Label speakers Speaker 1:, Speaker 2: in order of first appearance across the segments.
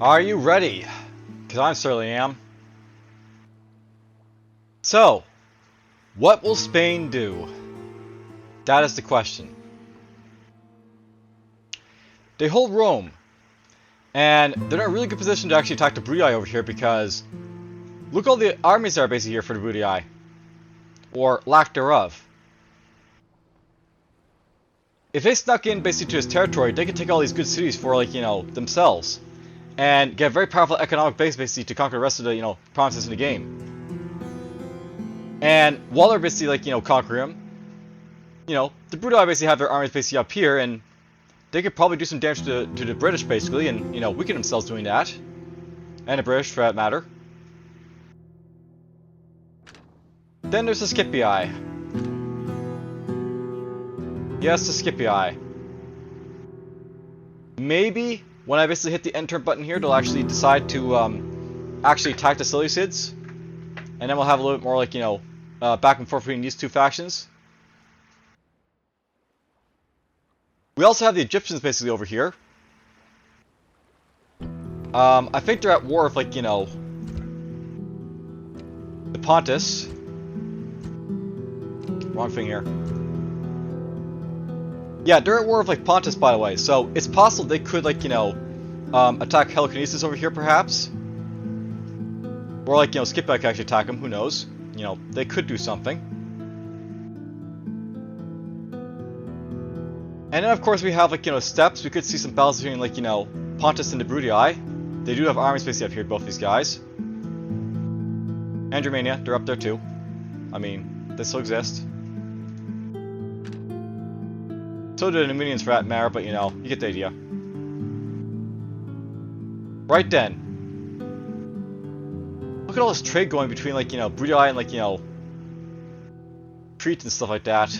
Speaker 1: Are you ready? Because I certainly am. So, what will Spain do? That is the question. They hold Rome, and they're in a really good position to actually attack the Bruttii over here because look at all the armies that are basically here for the Bruttii. Or lack thereof. If they snuck in basically to his territory, they could take all these good cities for, like, themselves. And get a very powerful economic base basically to conquer the rest of the, provinces in the game. And while they're basically, like, conquering them, the Bruttii basically have their armies basically up here, and they could probably do some damage to the British basically, and, weaken themselves doing that. And the British, for that matter. Then there's the Scipii. Yes, the Scipii. Maybe when I basically hit the enter button here, they'll actually decide to actually attack the Seleucids, and then we'll have a little bit more, like, back and forth between these two factions. We also have the Egyptians basically over here. I think they're at war with, like, the Pontus. Wrong thing here. Yeah, they're at war with, like, Pontus, by the way, so it's possible they could, like, attack Helicarnassus over here, perhaps. Or, like, Scipio could actually attack him, who knows. They could do something. And then, of course, we have, like, steppes. We could see some battles between, like, Pontus and the Bruttii. They do have armies basically up here, both these guys. And Germania, they're up there too. I mean, they still exist. So do the Numidians for that matter, but, you get the idea. Right then. Look at all this trade going between, like, Bruttii and, like, Crete and stuff like that.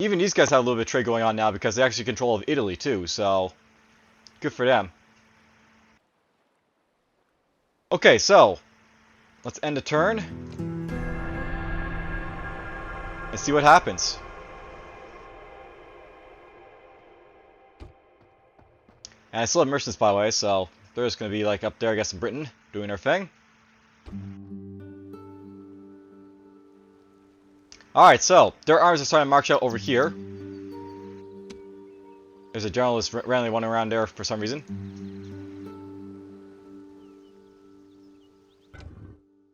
Speaker 1: Even these guys have a little bit of trade going on now because they actually control of Italy too, so good for them. Okay, so let's end the turn and see what happens. And I still have merchants, by the way, so they're just going to be, like, up there, I guess, in Britain, doing their thing. Alright, so their armies are starting to march out over here. There's a general that's randomly running around there for some reason.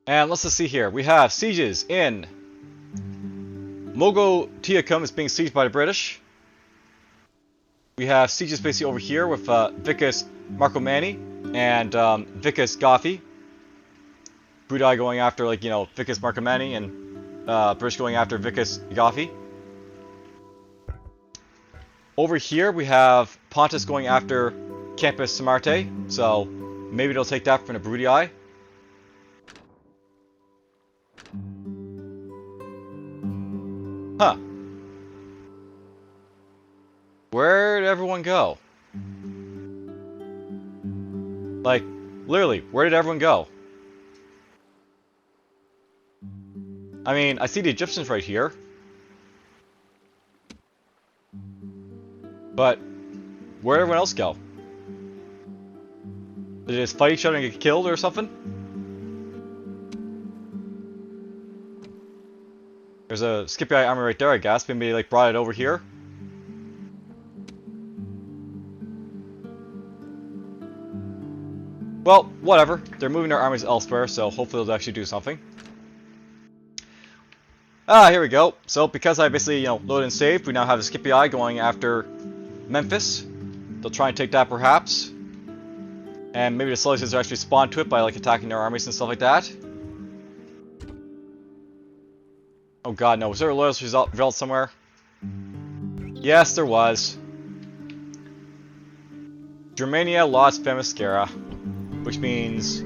Speaker 1: And let's just see here. We have sieges in Mogontiacum is being sieged by the British. We have sieges basically over here with Vicus Marcomanni and Vicus Goffi. Bruttii going after, like, Vicus Marcomanni, and British going after Vicus Goffi. Over here we have Pontus going after Campus Samarte, so maybe they'll take that from the Bruttii. Huh. Where'd everyone go? Like, literally, where did everyone go? I mean, I see the Egyptians right here. But where'd everyone else go? Did they just fight each other and get killed or something? There's a Scipii army right there, I guess. Maybe they, like, brought it over here. Well, whatever. They're moving their armies elsewhere, so hopefully they'll actually do something. Ah, here we go. So, because I basically, loaded and saved, we now have the Scipii going after Memphis. They'll try and take that, perhaps. And maybe the Seleucids are actually spawned to it by, like, attacking their armies and stuff like that. Oh god, no. Was there a loyalist result somewhere? Yes, there was. Germania lost Themyscira, which means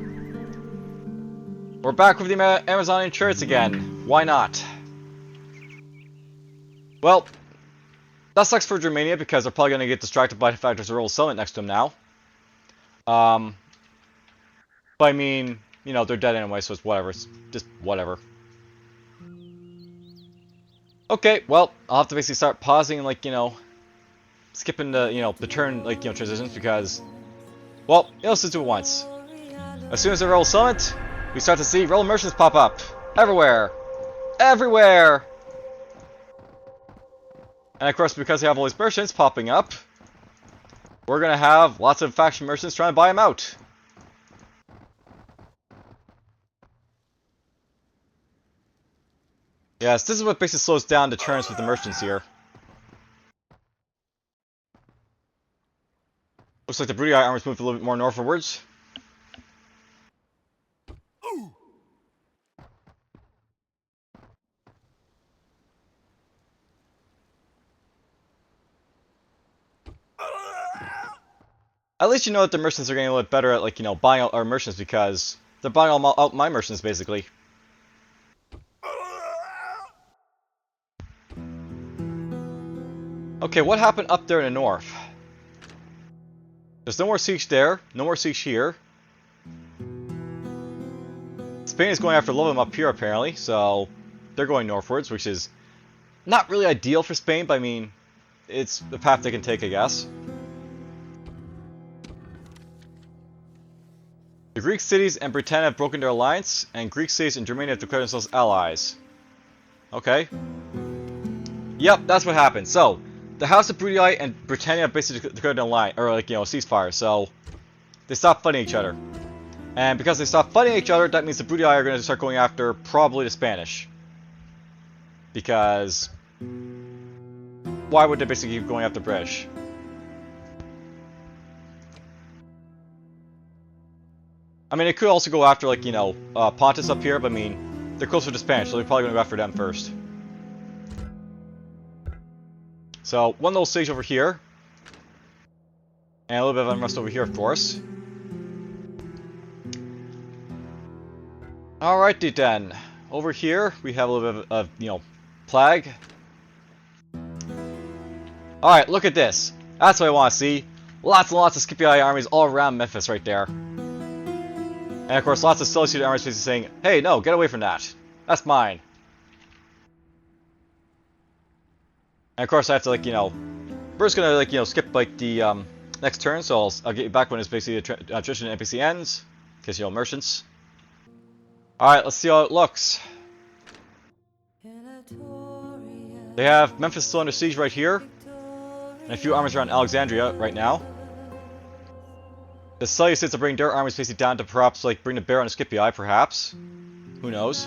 Speaker 1: we're back with the Amazonian chariots again. Why not? Well, that sucks for Germania because they're probably going to get distracted by the fact there's a royal settlement next to them now. But I mean, they're dead anyway, so it's whatever. It's just whatever. Okay, well, I'll have to basically start pausing and, like, skipping the, the turn, transitions because, well, let's just do it once. As soon as the Rebel Summit, we start to see Rebel Merchants pop up. Everywhere! Everywhere! And of course, because they have all these merchants popping up, we're gonna have lots of faction merchants trying to buy them out. Yes, this is what basically slows down the turns with the merchants here. Looks like the Broody Eye armor's moved a little bit more northwards. At least you know that the merchants are getting a little bit better at, buying out our merchants because they're buying all out my merchants, basically. Okay, what happened up there in the north? There's no more siege there, no more siege here. Spain is going after Lobam up here, apparently, so they're going northwards, which is not really ideal for Spain, but I mean, it's the path they can take, I guess. The Greek cities and Britannia have broken their alliance, and Greek cities in Germany have declared themselves allies. Okay. Yep, that's what happened. So, the House of Broody Eye and Britannia basically declared an alliance, or a ceasefire, so they stopped fighting each other. And because they stopped fighting each other, that means the Broody Eye are going to start going after probably the Spanish. Because why would they basically keep going after British? I mean, it could also go after, Pontus up here, but I mean, they're closer to Spanish, so they're probably going to go after them first. So, one little siege over here. And a little bit of unrest over here, of course. Alrighty then. Over here, we have a little bit of, plague. Alright, look at this. That's what I want to see. Lots and lots of Scipii armies all around Memphis right there. And of course, lots of Seleucid armies basically saying, hey, no, get away from that. That's mine. And of course, I have to, we're just gonna, skip, the, next turn, so I'll get you back when it's basically the attrition NPC ends. Because, merchants. Alright, let's see how it looks. They have Memphis still under siege right here. And a few armies around Alexandria right now. The Seleucids are bringing their armies basically down to perhaps, bring the bear on the Scipii, perhaps. Who knows?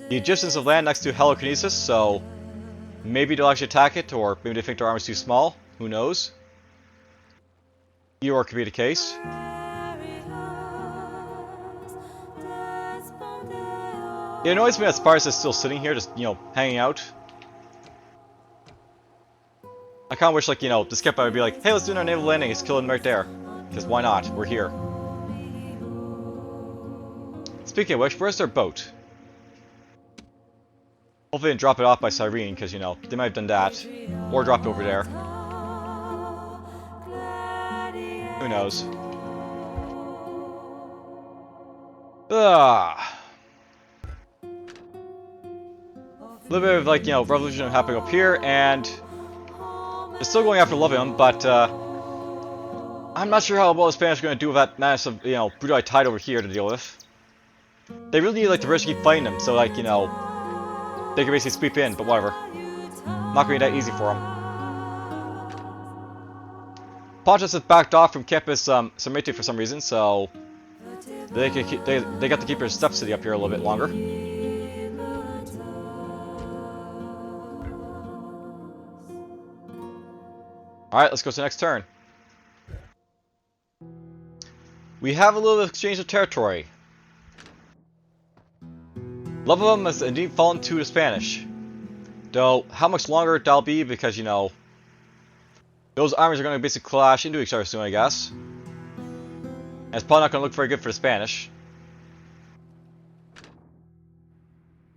Speaker 1: The Egyptians have land next to Helicarnassus, so maybe they'll actually attack it, or maybe they think their army's too small. Who knows? Either could be the case. It annoys me that Spartacus is still sitting here, just, hanging out. I kinda wish, the Scipii would be like, hey, let's do our naval landing, it's killing right there. Because why not? We're here. Speaking of which, where's their boat? Hopefully they didn't drop it off by Cyrene, because, they might have done that. Or dropped it over there. Who knows? Ugh. A little bit of, revolution happening up here, and they're still going after Lobam, but, I'm not sure how well the Spanish are going to do with that massive, Broody Eye tide over here to deal with. They really need, the British to keep fighting them, so, they can basically sweep in, but whatever. Not going to be that easy for them. Pontus has backed off from Campus Sarmate for some reason, so they got to keep their steppe city up here a little bit longer. Alright, let's go to the next turn. We have a little exchange of territory. Lobam has indeed fallen to the Spanish. Though, how much longer that'll be, because, those armies are going to basically clash into each other soon, I guess. And it's probably not going to look very good for the Spanish.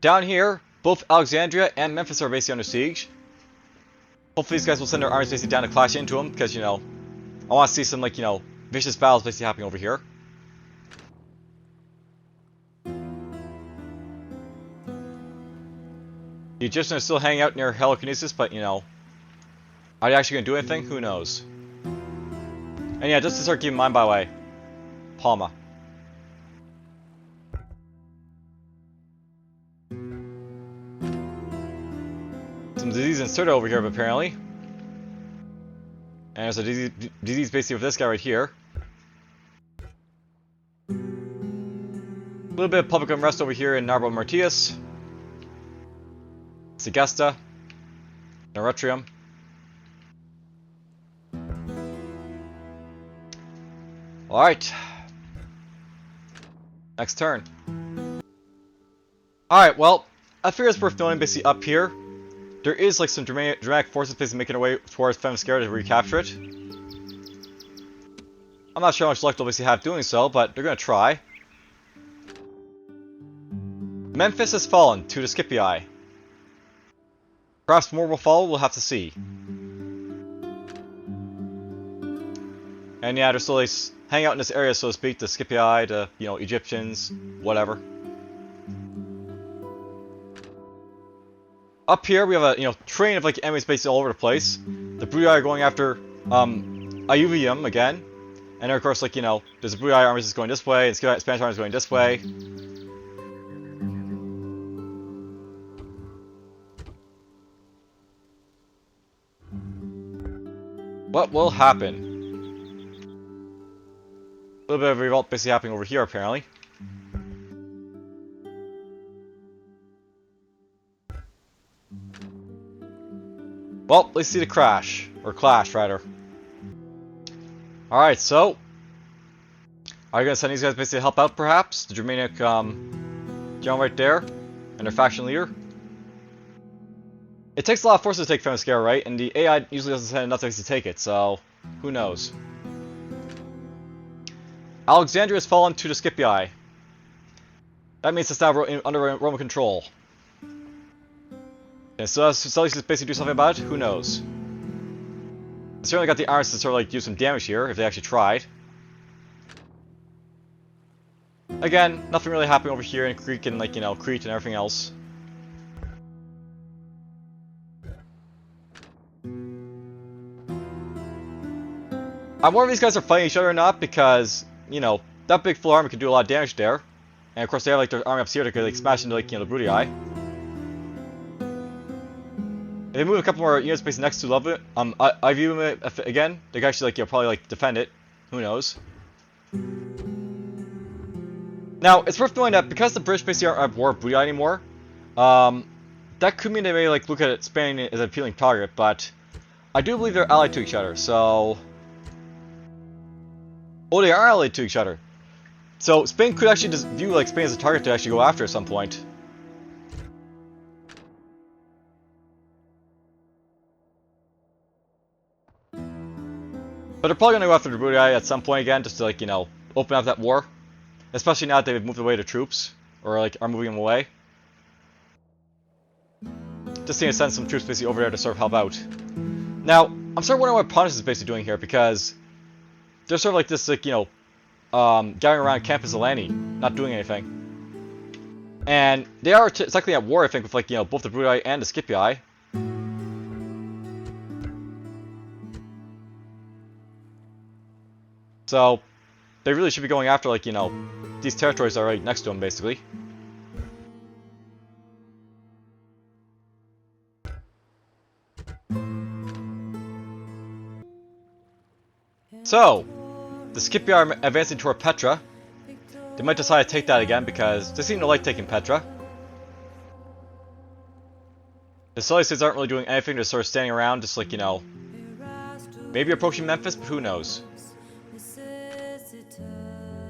Speaker 1: Down here, both Alexandria and Memphis are basically under siege. Hopefully these guys will send their armies basically down to clash into them, because, I want to see some, vicious battles basically happening over here. The Egyptians are still hanging out near Helicarnassus, but you know, are they actually gonna do anything? Who knows? And yeah, just to start keeping in mind, by the way, Palma. Some disease inserted over here, apparently. And there's a disease basically with this guy right here. A little bit of public unrest over here in Narbo Martius. Segesta. Neretrium. Alright. Next turn. Alright, well, I figure it's worth noting basically up here. There is like some dramatic forces basically making their way towards Themyscira to recapture it. I'm not sure how much luck they'll basically have doing so, but they're gonna try. Memphis has fallen to the Scipii. Perhaps more will follow, we'll have to see. And yeah, they're still like, hanging out in this area, so to speak, the Scipii, the, you know, Egyptians, whatever. Up here, we have a, you know, train of like enemies basically all over the place. The Brudi are going after Iuvium again. And then, of course, like, you know, there's the Brudi armies is going this way, and Spanish armies going this way. What will happen? A little bit of a revolt basically happening over here, apparently. Well, let's see the crash. Or clash, rather. Alright, so... are you going to send these guys basically to help out, perhaps? The Germanic, general right there. And their faction leader. It takes a lot of forces to take Themyscira, right? And the AI usually doesn't send enough to take it, so... who knows? Alexandria has fallen to the Scipii. That means it's now under Roman control. And so Seleucus basically do something about it? Who knows? They certainly got the arms to sort of like do some damage here, if they actually tried. Again, nothing really happening over here in Greek and like, you know, Crete and everything else. I'm wondering if these guys are fighting each other or not, because, you know, that big full army could do a lot of damage there. And of course they have like their army up here that could like smash into like, you know, the Brudii. If they move a couple more units based next to Love it, I view it again, they could actually like, you know, probably like defend it. Who knows? Now, it's worth knowing that because the British basically aren't at war with Brudii anymore, that could mean they may like look at Spain as an appealing target, but I do believe they're allied to each other, so... oh, they are allied to each other. So Spain could actually just view like Spain as a target to actually go after at some point. But they're probably going to go after the Brudii at some point again, just to like, you know, open up that war. Especially now that they've moved away their troops, or like are moving them away. Just to send some troops basically over there to sort of help out. Now, I'm sort of wondering what Pontus is basically doing here, because they're sort of like this, like, you know, gathering around Campus Alani, not doing anything. And they are technically at war, I think, with like, you know, both the Brudii and the Scipii. So, they really should be going after, like, you know, these territories that are right next to them, basically. So, the Scipii are advancing toward Petra. They might decide to take that again, because they seem to like taking Petra. The Seleucids aren't really doing anything, they're sort of standing around, just like, you know, maybe approaching Memphis, but who knows.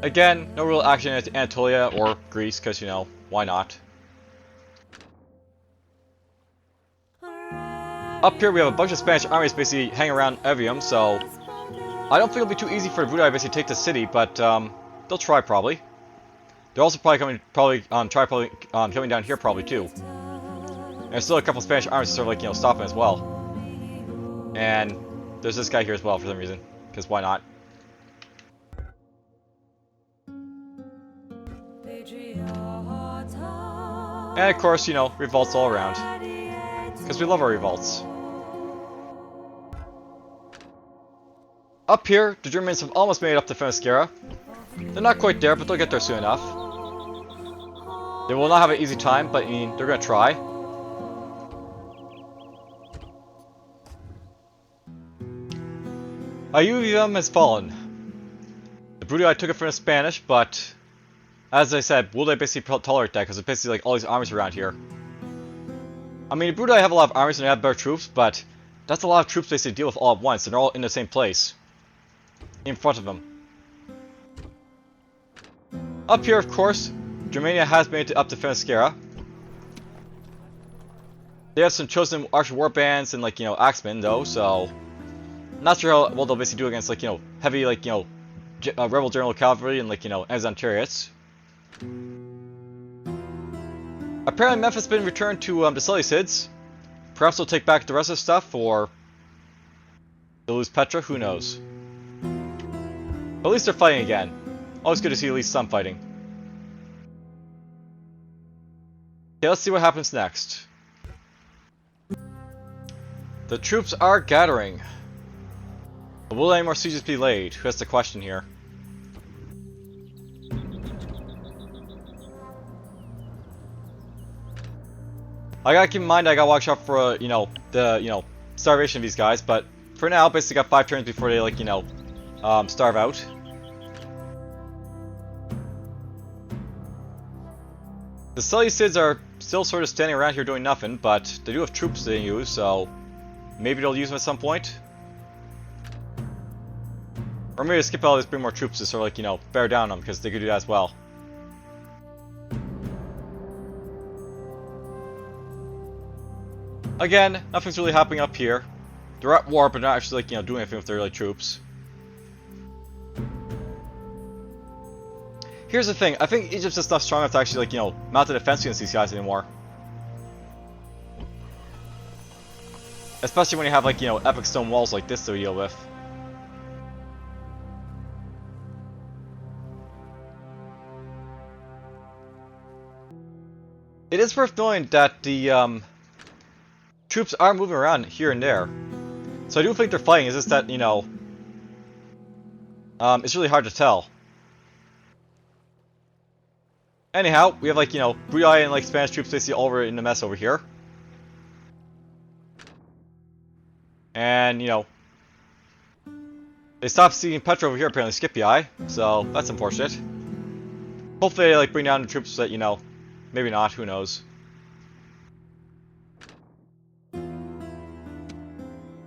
Speaker 1: Again, no real action in Anatolia or Greece, because, you know, why not? Up here we have a bunch of Spanish armies basically hanging around Evium, so I don't think it'll be too easy for the Brudii to basically take the city, but they'll try probably. They're also probably coming down here probably too. And there's still a couple Spanish armies sort of like, you know, stopping as well. And there's this guy here as well for some reason, because why not? And of course, you know, revolts all around. Because we love our revolts. Up here, the Germans have almost made it up to Finisterra. They're not quite there, but they'll get there soon enough. They will not have an easy time, but I mean, they're gonna try. Ayuvium has fallen. The Brudii took it from the Spanish, but as I said, will they basically tolerate that? Because it's basically like all these armies around here. I mean, the Brudii have a lot of armies and they have better troops, but that's a lot of troops basically deal with all at once, and they're all in the same place. In front of them. Up here, of course, Germania has made it up to Finisterra. They have some chosen archer warbands and, like, you know, axemen, though, so not sure how well they'll basically do against, like, you know, heavy, like, you know, rebel general cavalry and, like, you know, Amazon chariots. Apparently Memphis has been returned to the Seleucids. Perhaps they'll take back the rest of the stuff, or they'll lose Petra, who knows. But at least they're fighting again. Always good to see at least some fighting. Okay, let's see what happens next. The troops are gathering. But will any more sieges be laid? That's the question here. I gotta keep in mind I gotta watch out for, you know, the, starvation of these guys, but for now, basically got 5 turns before they, like, you know, starve out. The Seleucids are still sort of standing around here doing nothing, but they do have troops they use, so maybe they'll use them at some point. Or maybe skip all this, bring more troops to sort of, like, you know, bear down on them, because they could do that as well. Again, nothing's really happening up here. They're at war, but not actually, like, you know, doing anything with their, like, troops. Here's the thing, I think Egypt's just not strong enough to actually, like, you know, mount a defense against these guys anymore. Especially when you have, like, you know, epic stone walls like this to deal with. It is worth knowing that the, troops are moving around here and there. So I do think they're fighting, it's just that, you know, it's really hard to tell. Anyhow, we have, like, you know, Brudii and, like, Spanish troops basically all over in the mess over here. And, you know, they stopped seeing Petra over here, apparently Scipii, so that's unfortunate. Hopefully they, like, bring down the troops that, you know, maybe not, who knows.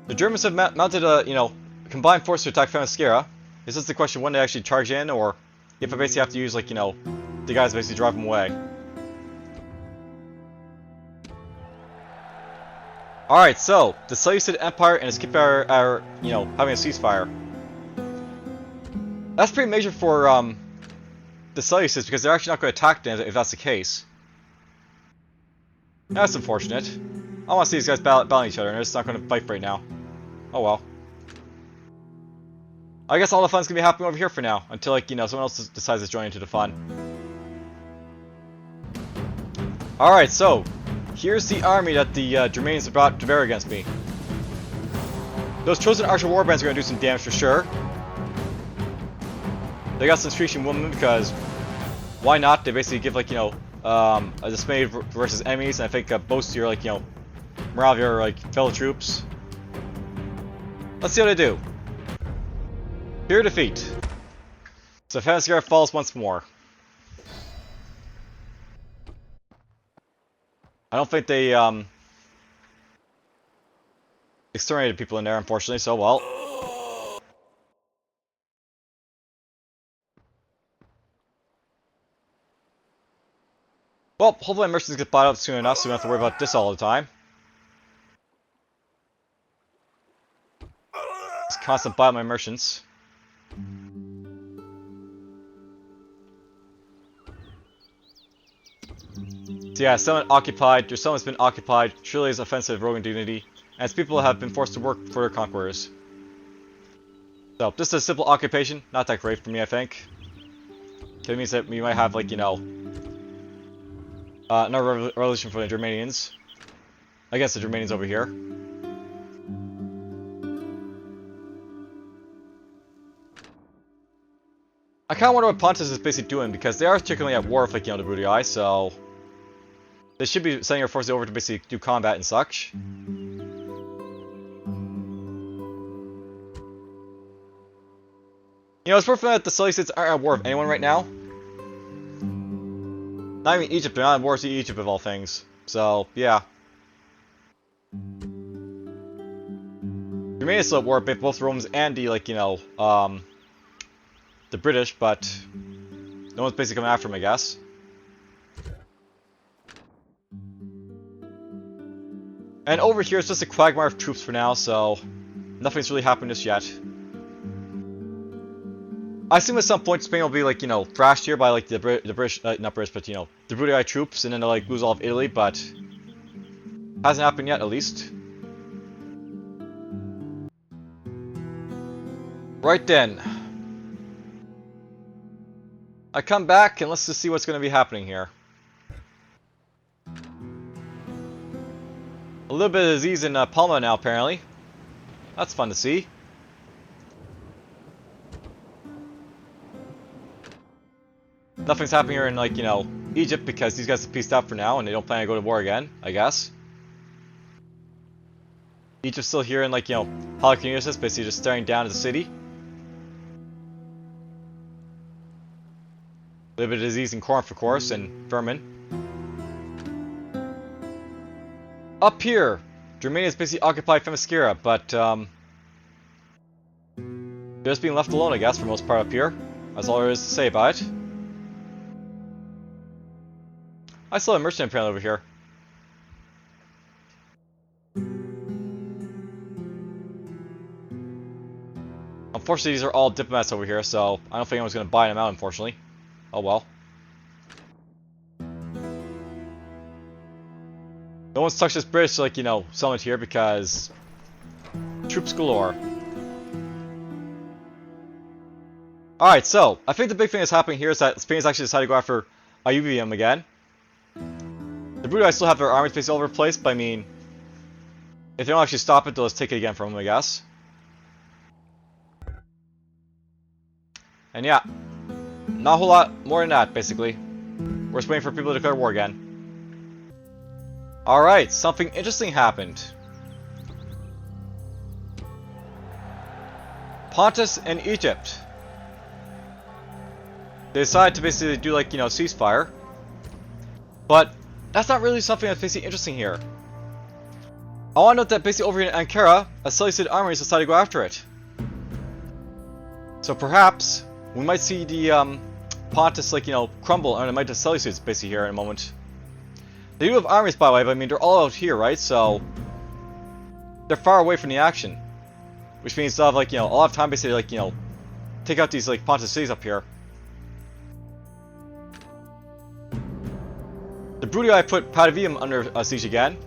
Speaker 1: The Germans have mounted a, you know, combined force to attack Finisterra. Is this the question when they actually charge in, or if I basically have to use, like, you know, the guys basically drive them away? Alright, so, the Seleucid Empire and Scipii are, you know, having a ceasefire. That's pretty major for, the Seleucids, because they're actually not going to attack them if that's the case. That's unfortunate. I want to see these guys battling each other, and they're just not going to fight right now. Oh well. I guess all the fun's going to be happening over here for now, until, like, you know, someone else decides to join into the fun. Alright, so, here's the army that the Germanians have brought to bear against me. Those chosen archer warbands are going to do some damage for sure. They got some screeching women because why not? They basically give, like, you know, a dismay versus enemies, and I think boosts your, like, you know, morale of your, like, fellow troops. Let's see how they do. Pure defeat. So Finisterra falls once more. I don't think they exterminated people in there, unfortunately, so well. Well, hopefully my merchants get bought up soon enough so we don't have to worry about this all the time. Just constant buy up my merchants. So yeah, settlement occupied. Your settlement's been occupied. Surely is offensive rogue dignity, and its people have been forced to work for their conquerors. So this is a simple occupation, not that great for me, I think. It means that we might have, like, you know, another revolution for the Germanians. against the Germanians over here. I kind of wonder what Pontus is basically doing, because they are particularly at war with, like, you know, the Brutii, so they should be sending their forces over to basically do combat and such. You know, it's worth noting that the Seleucids aren't at war with anyone right now. Not even Egypt, they're not at war with Egypt of all things. So, yeah. Germania is still at war with both the Romans and the, like, you know, the British, but no one's basically coming after them, I guess. And over here, it's just a quagmire of troops for now, so nothing's really happened just yet. I assume at some point Spain will be, like, you know, thrashed here by, like, the British, not British, but, you know, the Brutii troops, and then they'll, like, lose all of Italy, but hasn't happened yet, at least. Right then. I come back, and let's just see what's going to be happening here. A little bit of disease in Palma now, apparently. That's fun to see. Nothing's happening here in, like, you know, Egypt, because these guys have peaced out for now, and they don't plan to go to war again, I guess. Egypt's still here in, like, you know, Halicarnassus, basically just staring down at the city. A little bit of disease in Corinth, of course, and vermin. Up here, Germania's basically occupied Themyscira, but they're just being left alone, I guess, for the most part up here. That's all there is to say about it. I still have a merchant apparently over here. Unfortunately, these are all diplomats over here, so I don't think anyone's going to buy them out, unfortunately. Oh well. No one's touched this British, like, you know, settlement here because troops galore. Alright, so I think the big thing that's happening here is that Spain's actually decided to go after Iubium again. The Brutii still have their armies basically all over the place, but I mean, if they don't actually stop it, they'll just take it again from them, I guess. And yeah, not a whole lot more than that, basically. We're just waiting for people to declare war again. Alright, something interesting happened. Pontus and Egypt. They decided to basically do, like, you know, ceasefire. But that's not really something that's basically interesting here. I want to note that basically over here in Ankara, a Seleucid army has decided to go after it. So perhaps we might see the Pontus, like, you know, crumble under the might of Seleucids basically here in a moment. They do have armies, by the way, but I mean, they're all out here, right? So they're far away from the action. Which means they'll have, like, you know, a lot of time basically, like, you know, take out these, like, Pontus cities up here. The Brutii put Patavium under siege again,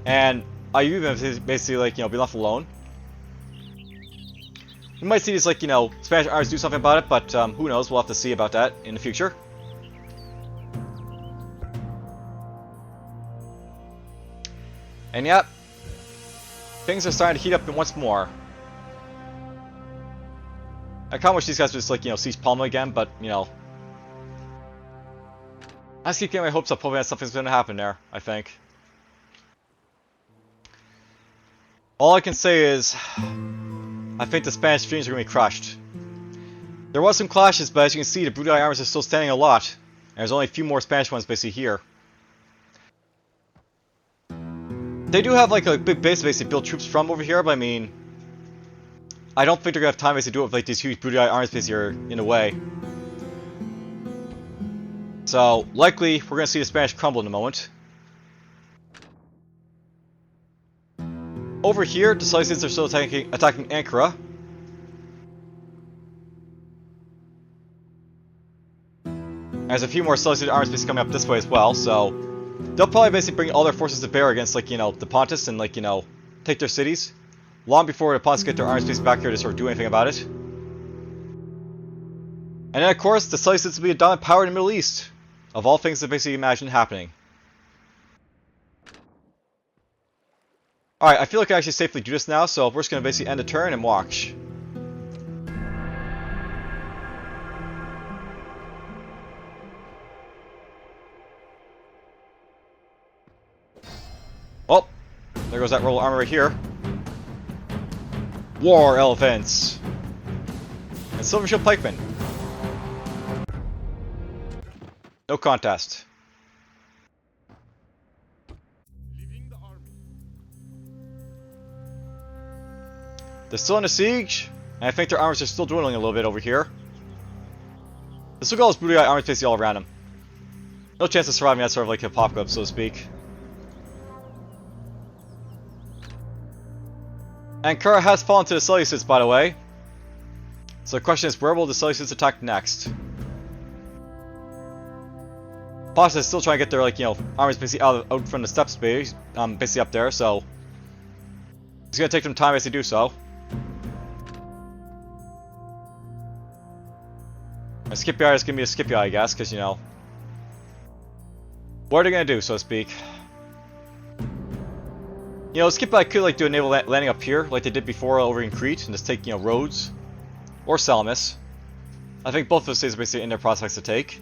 Speaker 1: and Iubium is basically, like, you know, be left alone. We might see these, like, you know, Spanish armies do something about it, but who knows? We'll have to see about that in the future. And yep, things are starting to heat up once more. I kind of wish these guys would just, like, you know, siege Palma again, but, you know, I just keep getting my hopes up, hoping that something's going to happen there, I think. All I can say is, I think the Spanish dreams are going to be crushed. There was some clashes, but as you can see, the Brutii armies are still standing a lot. And there's only a few more Spanish ones basically here. They do have, like, a big base to basically build troops from over here, but I mean, I don't think they're going to have time to do it with, like, these huge Brutii armies basically are in the way. So, likely, we're going to see the Spanish crumble in a moment. Over here, the Seleucids are still attacking Ankara. There's a few more Seleucid armies basically coming up this way as well, so they'll probably basically bring all their forces to bear against, like, you know, the Pontus and, like, you know, take their cities. Long before the Pontus get their armies basically back here to sort of do anything about it. And then, of course, the Seleucids will be a dominant power in the Middle East. Of all things to basically imagine happening. Alright, I feel like I can actually safely do this now, so we're just going to basically end the turn and watch. Oh, there goes that roll of armor right here. War Elephants! And Silver Shield Pikemen. No contest. They're still in a siege, and I think their armors are still dwindling a little bit over here. This will go as Booty Eye armors basically all around him. No chance of surviving that sort of like apocalypse, so to speak. Ankara has fallen to the Seleucids, by the way. So the question is, where will the Seleucids attack next? Pasha is still trying to get their, like, you know, armies basically out from the steppes, basically up there, so it's gonna take them time as they do so. A Scipii is gonna be a Scipii, I guess, because, you know, what are they gonna do, so to speak? You know, Scipii could, like, do a naval landing up here, like they did before over in Crete, and just take, you know, Rhodes or Salamis. I think both of those cities are basically in their prospects to take.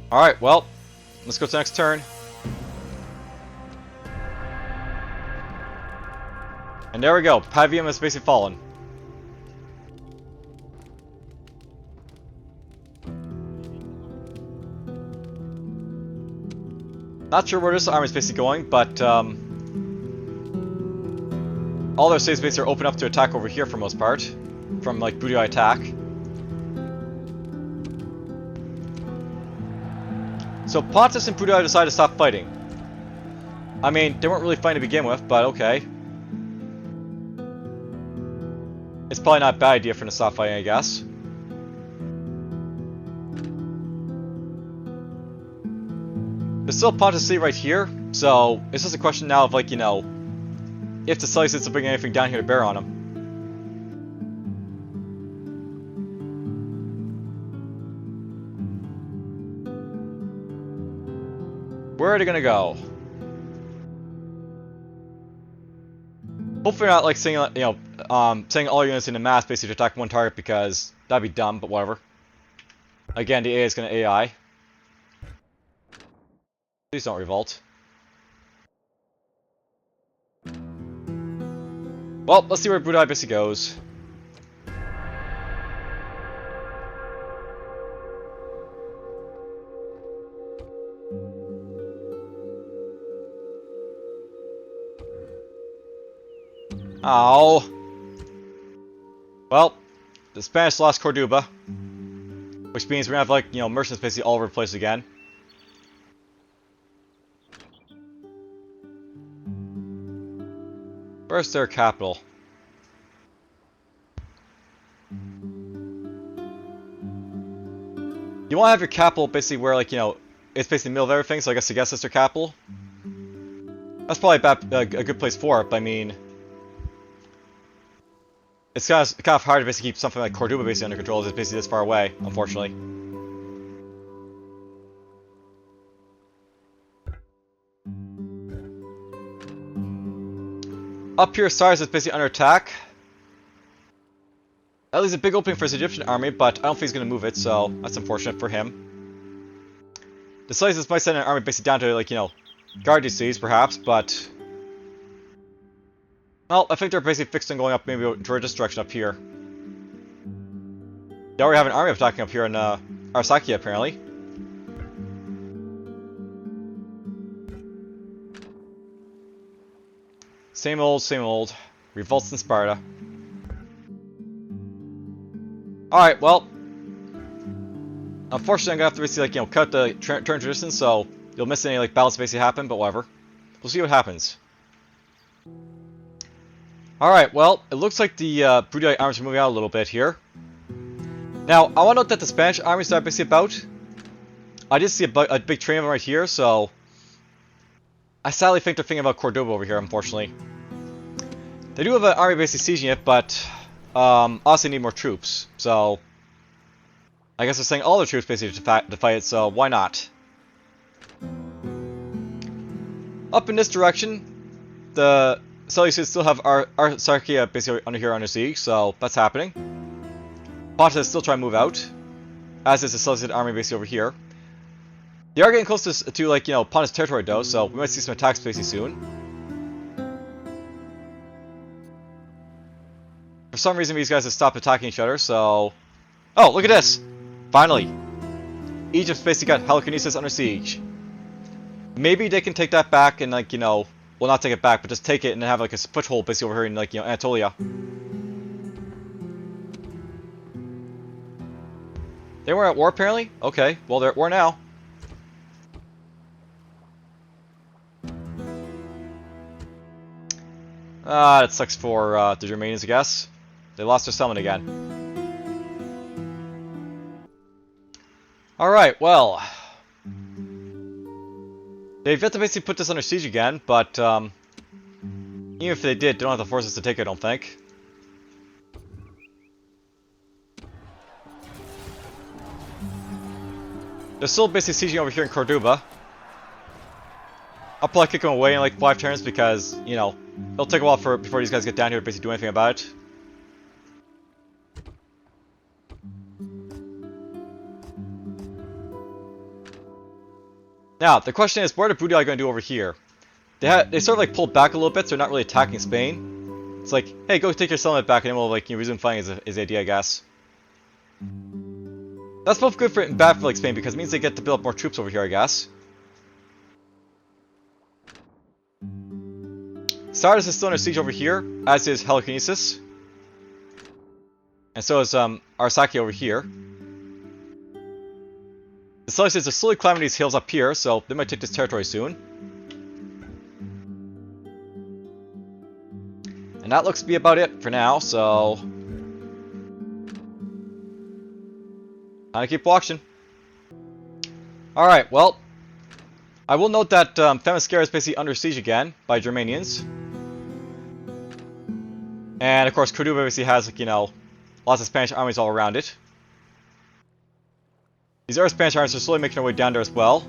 Speaker 1: Alright, well, let's go to the next turn. And there we go, Pavium has basically fallen. Not sure where this army is basically going, but all their cities basically are open up to attack over here for the most part. From, like, Booty Eye attack. So Pontus and Booty Eye decided to stop fighting. I mean, they weren't really fighting to begin with, but okay. It's probably not a bad idea for them to stop fighting, I guess. There's still Pontus City right here, so it's just a question now of, like, you know, if the Seleucids will bring anything down here to bear on them. Where are they gonna go? Hopefully not, like, sending, you know, sending all units into mass basically to attack one target, because that'd be dumb, but whatever. Again, the AI is gonna AI. Please don't revolt. Well, let's see where Booty Eye basically goes. Ow. Well, the Spanish lost Corduba, which means we're gonna have, like, you know, merchants basically all over the place again. Where's their capital? You want to have your capital basically where, like, you know, it's basically the middle of everything, so I guess it's their capital. That's probably a good place for it, but I mean, it's kind of hard to basically keep something like Corduba basically under control, as it's basically this far away, unfortunately. Up here, Cyrus is basically under attack. That leaves a big opening for his Egyptian army, but I don't think he's going to move it, so that's unfortunate for him. The Seleucids might send an army basically down to, like, you know, guard these cities, perhaps, but... well, I think they're basically fixed on going up maybe toward this direction up here. They already have an army attacking up here in Arsacia, apparently. Same old, same old. Revolts in Sparta. Alright, well. Unfortunately, I'm gonna have to basically, like, you know, cut the turn tradition, so you'll miss any, like, battles that basically happen, but whatever. We'll see what happens. Alright, well, it looks like the Booty Eye armies are moving out a little bit here. Now, I want to note that the Spanish armies that are basically about, I did see a big train of them right here, so I sadly think they're thinking about Cordoba over here, unfortunately. They do have an army basically sieging it, but also need more troops, so I guess they're saying all their troops basically to fight it, so why not? Up in this direction, the Seleucids still have Arsacia basically under siege, so that's happening. Pontus is still trying to move out, as is the Seleucid army basically over here. They are getting close to like, you know, Pontus territory though, so we might see some attacks basically soon. For some reason these guys have stopped attacking each other, so... Oh, look at this! Finally! Egypt's basically got Halicarnassus under siege. Maybe they can take that back and, like, you know... Well, not take it back, but just take it and have, like, a foothold basically over here in, like, you know, Anatolia. They were at war, apparently? Okay, well, they're at war now. That sucks for the Germanians, I guess. They lost their settlement again. Alright, well... They've yet to basically put this under siege again, but even if they did, they don't have the forces to take it, I don't think. They're still basically sieging over here in Cordoba. I'll probably kick them away in like 5 turns because, you know, it'll take a while before these guys get down here to basically do anything about it. Now, the question is, what are Budai going to do over here? They sort of like pulled back a little bit, so they're not really attacking Spain. It's like, hey, go take your settlement back and then we'll like, you know, resume fighting is the idea, I guess. That's both good for it and bad for like Spain because it means they get to build up more troops over here, I guess. Sardis is still under siege over here, as is Halicarnassus. And so is Arsacia over here. The Seleucids are slowly climbing these hills up here, so they might take this territory soon. And that looks to be about it for now, so... I'll keep watching. Alright, well... I will note that Themyscira is basically under siege again by Germanians. And of course, Cordoba obviously has, like, you know, lots of Spanish armies all around it. These other Spanish armies are slowly making their way down there as well.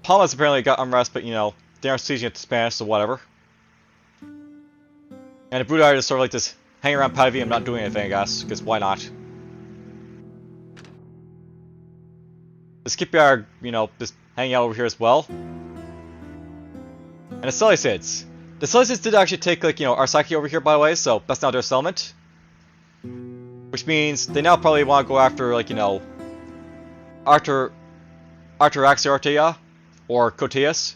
Speaker 1: Palmas apparently got unrest, but, you know, they aren't sieging at the Spanish, so whatever. And the Budai is sort of like this hanging around Pavia and not doing anything, I guess, because why not? The Scipii are, you know, just hanging out over here as well. And the Seleucids. The Seleucids did actually take, like, you know, Arsacia over here, by the way, so that's now their settlement. Which means they now probably want to go after, like, you know, Artaxerxes or Coteus.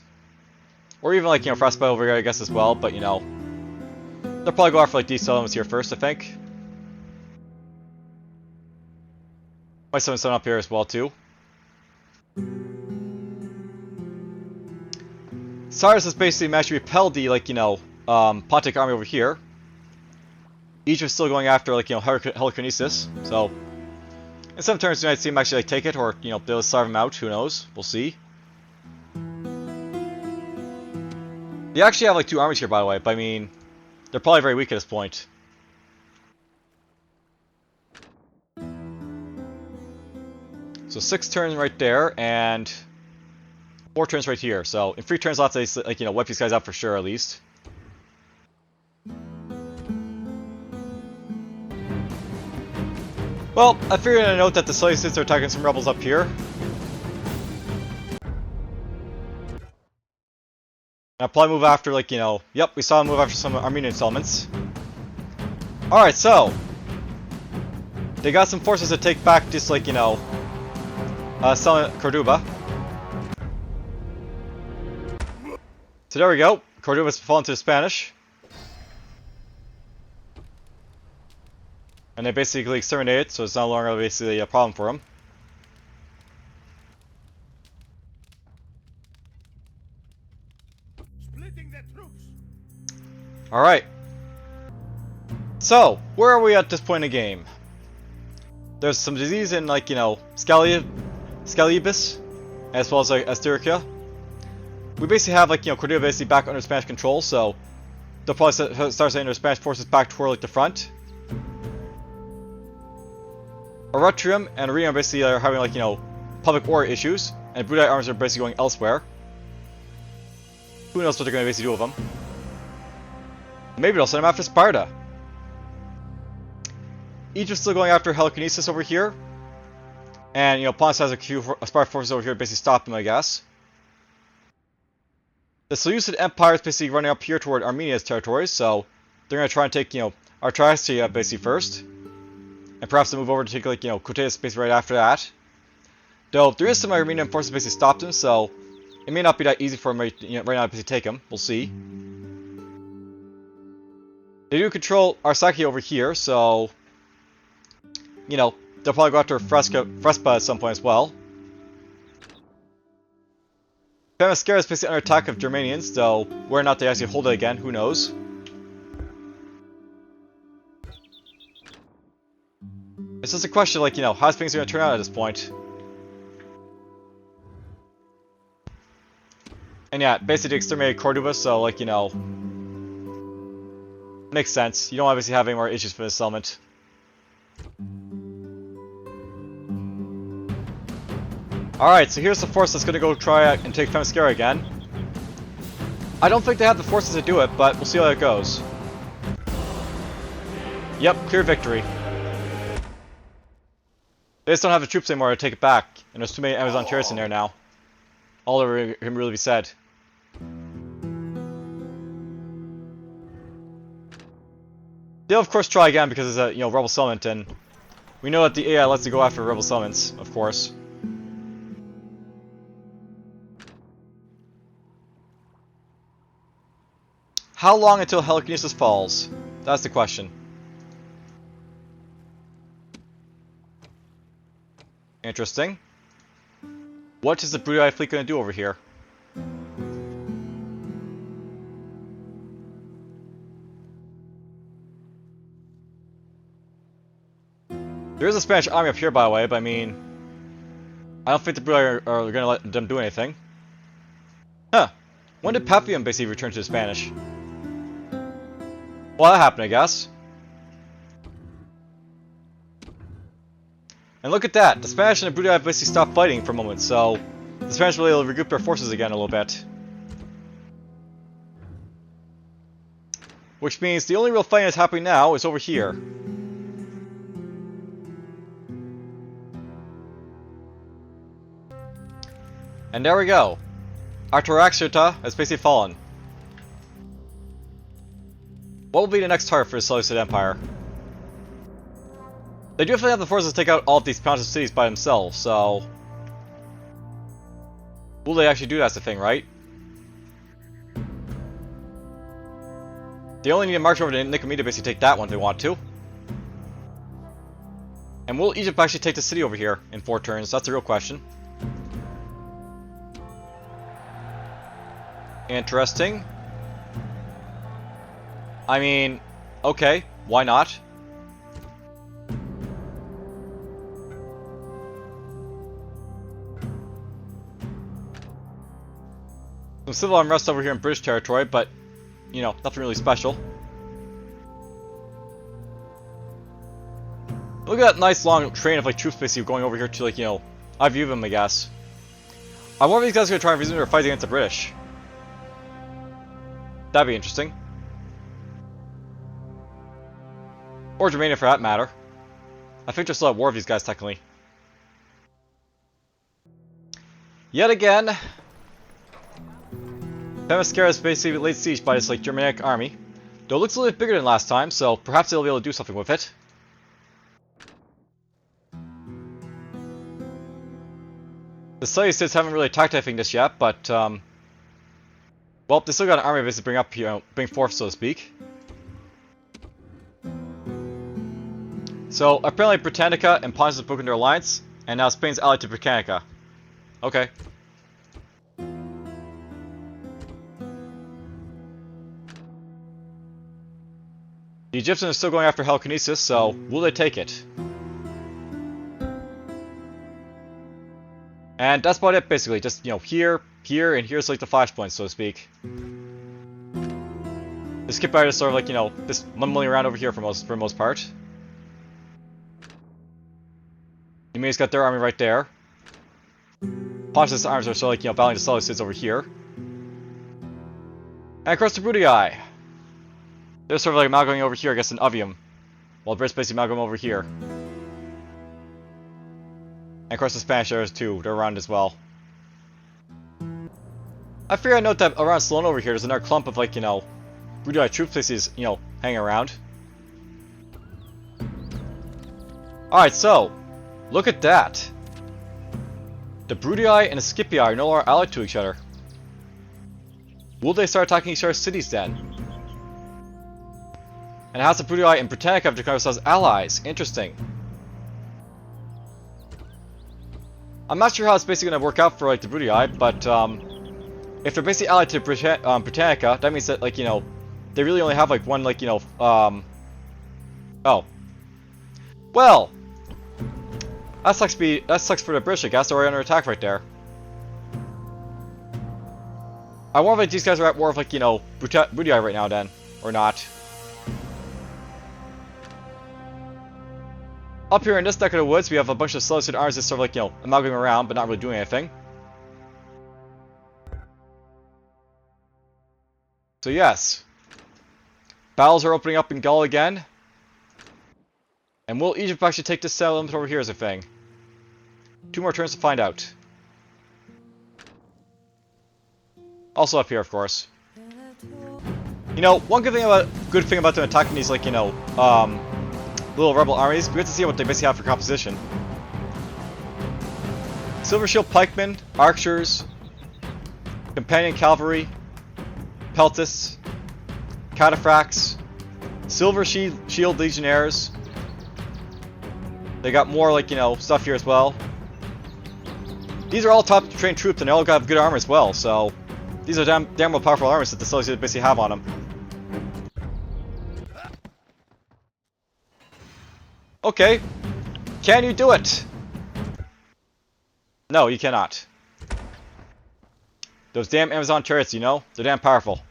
Speaker 1: Or even, like, you know, Frostbite over here, I guess, as well, but, you know, they'll probably go after, like, these settlements here first, I think. Might summon some up here as well, too. Cyrus has basically managed to repel the, like, you know, Pontic army over here. Egypt's still going after, like, you know, Halicarnassus, so... In some turns, you might see him actually, like, take it, or, you know, they'll starve him out, who knows, we'll see. They actually have, like, 2 armies here, by the way, but I mean... They're probably very weak at this point. So 6 turns right there, and... 4 turns right here, so in 3 turns, lots of, like, you know, wipe these guys out for sure, at least. Well, I figured I'd note that the Seleucids are attacking some rebels up here. I'll probably move after, like, you know... Yep, we saw him move after some Armenian settlements. Alright, so... They got some forces to take back, just like, you know... Cordoba. So there we go. Cordoba's fallen to the Spanish. And they basically exterminate it, so it's no longer basically a problem for them. Alright. So, where are we at this point in the game? There's some disease in, like, you know, Scalibus, as well as, like, Asturica. We basically have, like, you know, Cordoba basically back under Spanish control, so they'll probably start sending their Spanish forces back toward, like, the front. Eretrium and Iridium basically are having, like, you know, public order issues, and Brudei armies are basically going elsewhere. Who knows what they're going to basically do with them. Maybe they'll send them after Sparta. Egypt's still going after Helikinesis over here. And, you know, Pontus has a Spartan forces over here to basically stop them, I guess. The Seleucid Empire is basically running up here toward Armenia's territories, so they're going to try and take, you know, Artaxia basically first. And perhaps they'll move over to take, like, you know, Koteas basically right after that. Though, there is some Armenian forces basically stopped them, so it may not be that easy for them right, you know, right now to basically take them. We'll see. They do control Arsaki over here, so, you know, they'll probably go after Frespa at some point as well. Themyscira is basically under attack of Germanians, though whether or not they actually hold it again, who knows. It's just a question, like, you know, how's things going to turn out at this point? And yeah, basically exterminated Cordoba, so, like, you know, makes sense. You don't obviously have any more issues for this settlement. Alright, so here's the force that's going to go try and take Themyscira again. I don't think they have the forces to do it, but we'll see how it goes. Yep, clear victory. They just don't have the troops anymore to take it back, and there's too many Amazon chariots in there now. All that can really be said. They'll of course try again because it's a, you know, rebel settlement, and we know that the AI lets you go after rebel settlements, of course. How long until Helikinesis falls? That's the question. Interesting. What is the Brudei fleet going to do over here? There is a Spanish army up here, by the way, but I mean, I don't think the Brudei are going to let them do anything. Huh. When did Papium basically return to the Spanish? Well, that happened, I guess. And look at that! The Spanish and the Brudei have basically stopped fighting for a moment, so the Spanish will be able to regroup their forces again a little bit. Which means the only real fighting that's happening now is over here. And there we go. Artaxerxes has basically fallen. What will be the next target for the Seleucid Empire? They do definitely have the forces to take out all of these mountain cities by themselves, so... will they actually do that's the thing, right? They only need to march over to Nicomedia to basically take that one if they want to. And will Egypt actually take the city over here in 4 turns? That's the real question. Interesting. I mean, okay, why not? Some civil unrest over here in British territory, but, you know, nothing really special. Look at that nice long train of, like, troops basically going over here to, like, you know, I view them, I guess. I wonder if these guys are going to try and resume their fight against the British. That'd be interesting. Or Germania for that matter. I think they're still at war with these guys, technically. Yet again, Themyscira is basically laid siege by this, like, Germanic army. Though it looks a little bit bigger than last time, so perhaps they'll be able to do something with it. The Seleucids haven't really attacked anything just yet, but, well, they still got an army to bring up, you know, bring forth, so to speak. So, apparently Britannica and Pontus have broken their alliance, and now Spain's allied to Britannica. Okay. The Egyptians are still going after Helikinesis, so will they take it? And that's about it, basically. Just, you know, here, and here's, like, the flashpoints, so to speak. The skip bar is sort of like, you know, just mumbling around over here for most part. Armenia's got their army right there. Pontus' arms are sort of like, you know, battling the Seleucids over here. And of course the Bruttii. They're sort of like amalgamating over here, I guess, in Uvium. While Brits basically amalgam over here. And of course the Spanish areas too, they're around as well. I figured I'd note that around Salona over here, there's another clump of, like, you know, Bruttii troop places, you know, hanging around. Alright, so, look at that. The Bruttii and the Scipii are no longer allied to each other. Will they start attacking each other's cities then? And how's the Bruttii and Britannica have declared themselves allies? Interesting. I'm not sure how it's basically going to work out for, like, the Bruttii, but, if they're basically allied to Britannica, that means that, like, you know, they really only have, like, one, like, you know, oh. Well, that sucks for the British, I guess. They're already under attack right there. I wonder if these guys are at war with, like, you know, Bruttii right now then, or not. Up here in this neck of the woods, we have a bunch of Seleucid armies that sort of, like, you know, amalgamating around, but not really doing anything. So yes, battles are opening up in Gaul again. And will Egypt actually take this settlement over here as a thing? 2 more turns to find out. Also up here, of course. You know, one good thing about them attacking these, like, you know, little rebel armies, we get to see what they basically have for composition. Silver Shield Pikemen, Archers, Companion Cavalry, Peltists, Cataphracts, Silver Shield Legionnaires. They got more, like, you know, stuff here as well. These are all top trained troops and they all got good armor as well, so these are damn well powerful armors that the Seleucids basically have on them. Okay. Can you do it? No, you cannot. Those damn Amazon chariots, you know, they're damn powerful.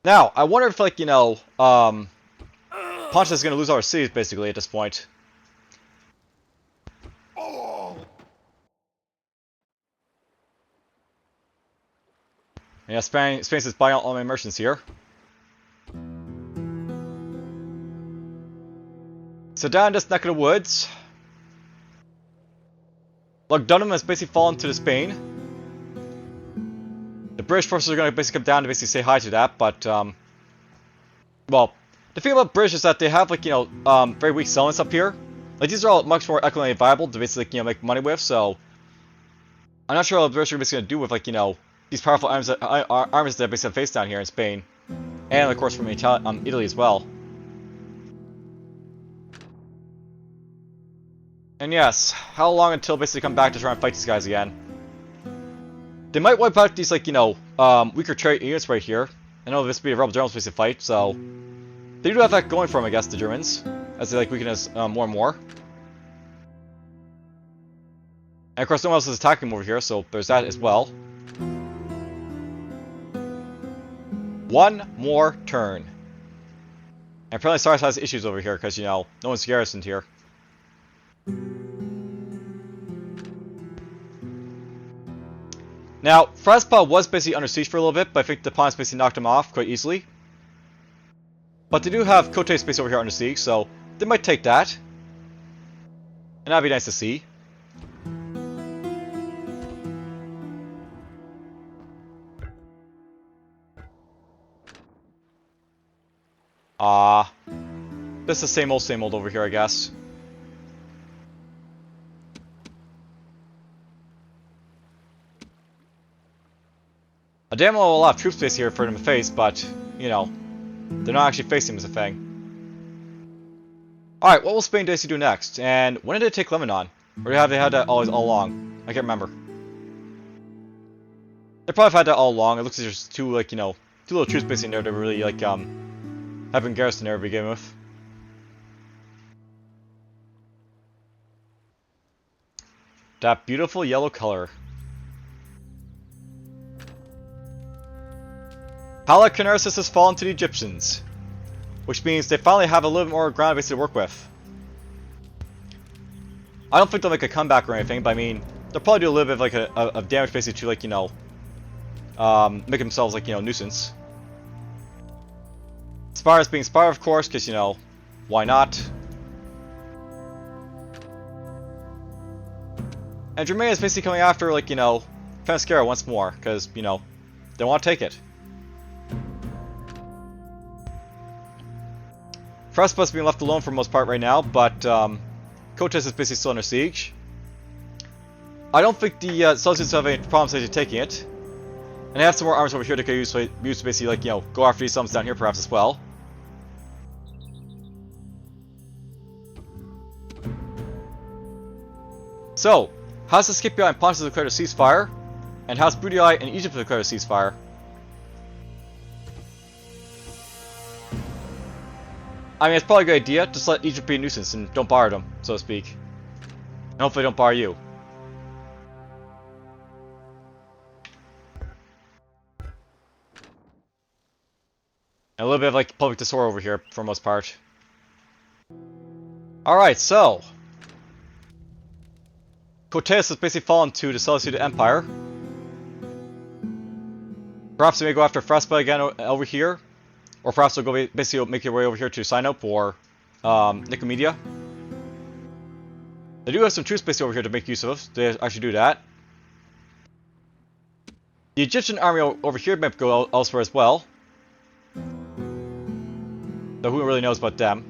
Speaker 1: Now, I wonder if, like, you know, Pontus is going to lose all our cities, basically, at this point. Yeah, Spain is buying out all my merchants here. So down this neck of the woods, Lugdunum has basically fallen to the Spain. The British forces are going to basically come down to basically say hi to that, but, well, the thing about British is that they have, like, you know, very weak settlements up here. Like, these are all much more economically viable to basically, you know, make money with, so I'm not sure what the British are basically going to do with, like, you know, these powerful armies that they basically face down here in Spain. And, of course, from Italy as well. And yes, how long until basically come back to try and fight these guys again? They might wipe out these, like, you know, weaker trade units right here. I know this would be a rebel generals basically fight, so they do have that going for them, I guess, the Germans, as they, like, weaken us more and more. And of course, no one else is attacking them over here, so there's that as well. One more turn. And apparently Cyrus has issues over here because, you know, no one's garrisoned here. Now, Fraspa was basically under siege for a little bit, but I think the Pontus basically knocked him off quite easily. But they do have Kote space over here under siege, so they might take that. And that'd be nice to see. This is the same old over here, I guess. A damn well a lot of troop space here for them to face, but, you know, they're not actually facing him as a thing. Alright, what will Spain basically do next? And when did they take Lebanon? Or have they had that all along? I can't remember. They probably had that all along. It looks like there's two, like, you know, two little troops basically in there to really, like, have been garrisoned there to begin with. That beautiful yellow color. Halicarnassus has fallen to the Egyptians. which means they finally have a little bit more ground base to work with. I don't think they'll make a comeback or anything, but I mean, they'll probably do a little bit of like of damage basically to like, you know, make themselves like, you know, nuisance. Spire is being Spire, of course, because, you know, why not? And Germania is basically coming after, like, you know, Themyscira once more, because, you know, they want to take it. Frespus is being left alone for the most part right now, but Kotes is basically still under siege. I don't think the Celtics have any problems actually taking it. And they have some more armies over here that could use to basically, like, you know, go after these summons down here perhaps as well. So, how's the Scipio and Pontus declared a ceasefire? And how's Budii and Egypt declared a ceasefire? I mean, it's probably a good idea. Just let Egypt be a nuisance and don't bother them, so to speak. And hopefully don't bother you. And a little bit of, like, public disorder over here, for the most part. Alright, so... Koteas has basically fallen to the Seleucid Empire. Perhaps they may go after Fraspa again over here. Or perhaps they'll go basically make their way over here to Sinop or Nicomedia. They do have some troops basically over here to make use of. They actually do that. The Egyptian army over here may go elsewhere as well. Though who really knows about them?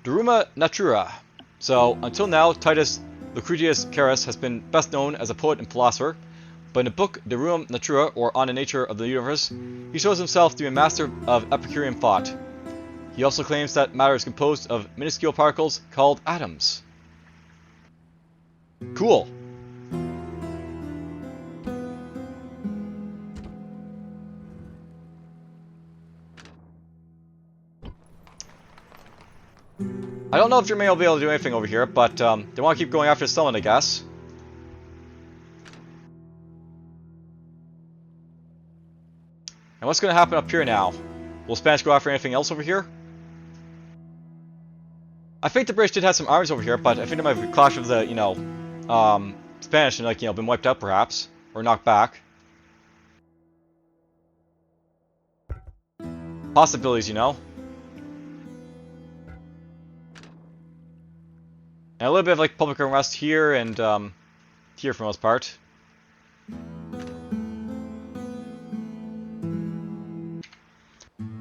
Speaker 1: Daruma Natura. So, until now, Titus Lucretius Carus has been best known as a poet and philosopher, but in the book De Rerum Natura, or On the Nature of the Universe, he shows himself to be a master of Epicurean thought. He also claims that matter is composed of minuscule particles called atoms. Cool. I don't know if Germania will be able to do anything over here, but they want to keep going after someone, I guess. And what's going to happen up here now? Will Spanish go after anything else over here? I think the British did have some armies over here, but I think there might be a clash of the, you know, Spanish and, like, you know, been wiped out perhaps, or knocked back. Possibilities, you know. And a little bit of, like, public unrest here and here for the most part.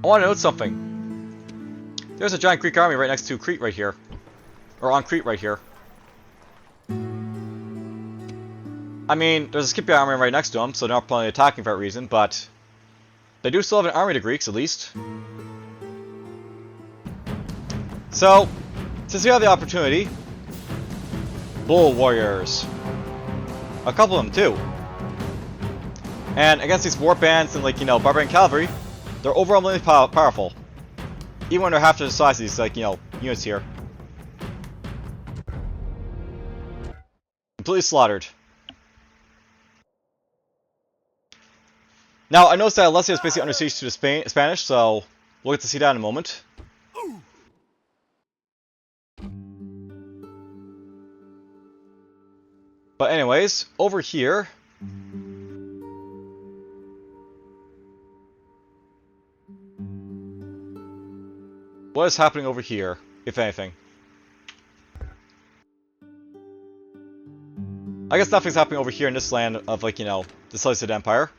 Speaker 1: I want to note something. There's a giant Greek army right next to Crete right here. Or on Crete right here. I mean, there's a Scipio army right next to them, so they're not planning attacking for that reason, but they do still have an army to Greeks, at least. So, since we have the opportunity, Bull Warriors. A couple of them, too. And against these war bands and, like, you know, barbarian cavalry, they're overwhelmingly powerful. Even when they're half the size of these, like, you know, units here. Completely slaughtered. Now, I noticed that Alessia is basically under siege to the Spanish, so we'll get to see that in a moment. But anyways, over here... what is happening over here, if anything? I guess nothing's happening over here in this land of, like, you know, the Seleucid Empire.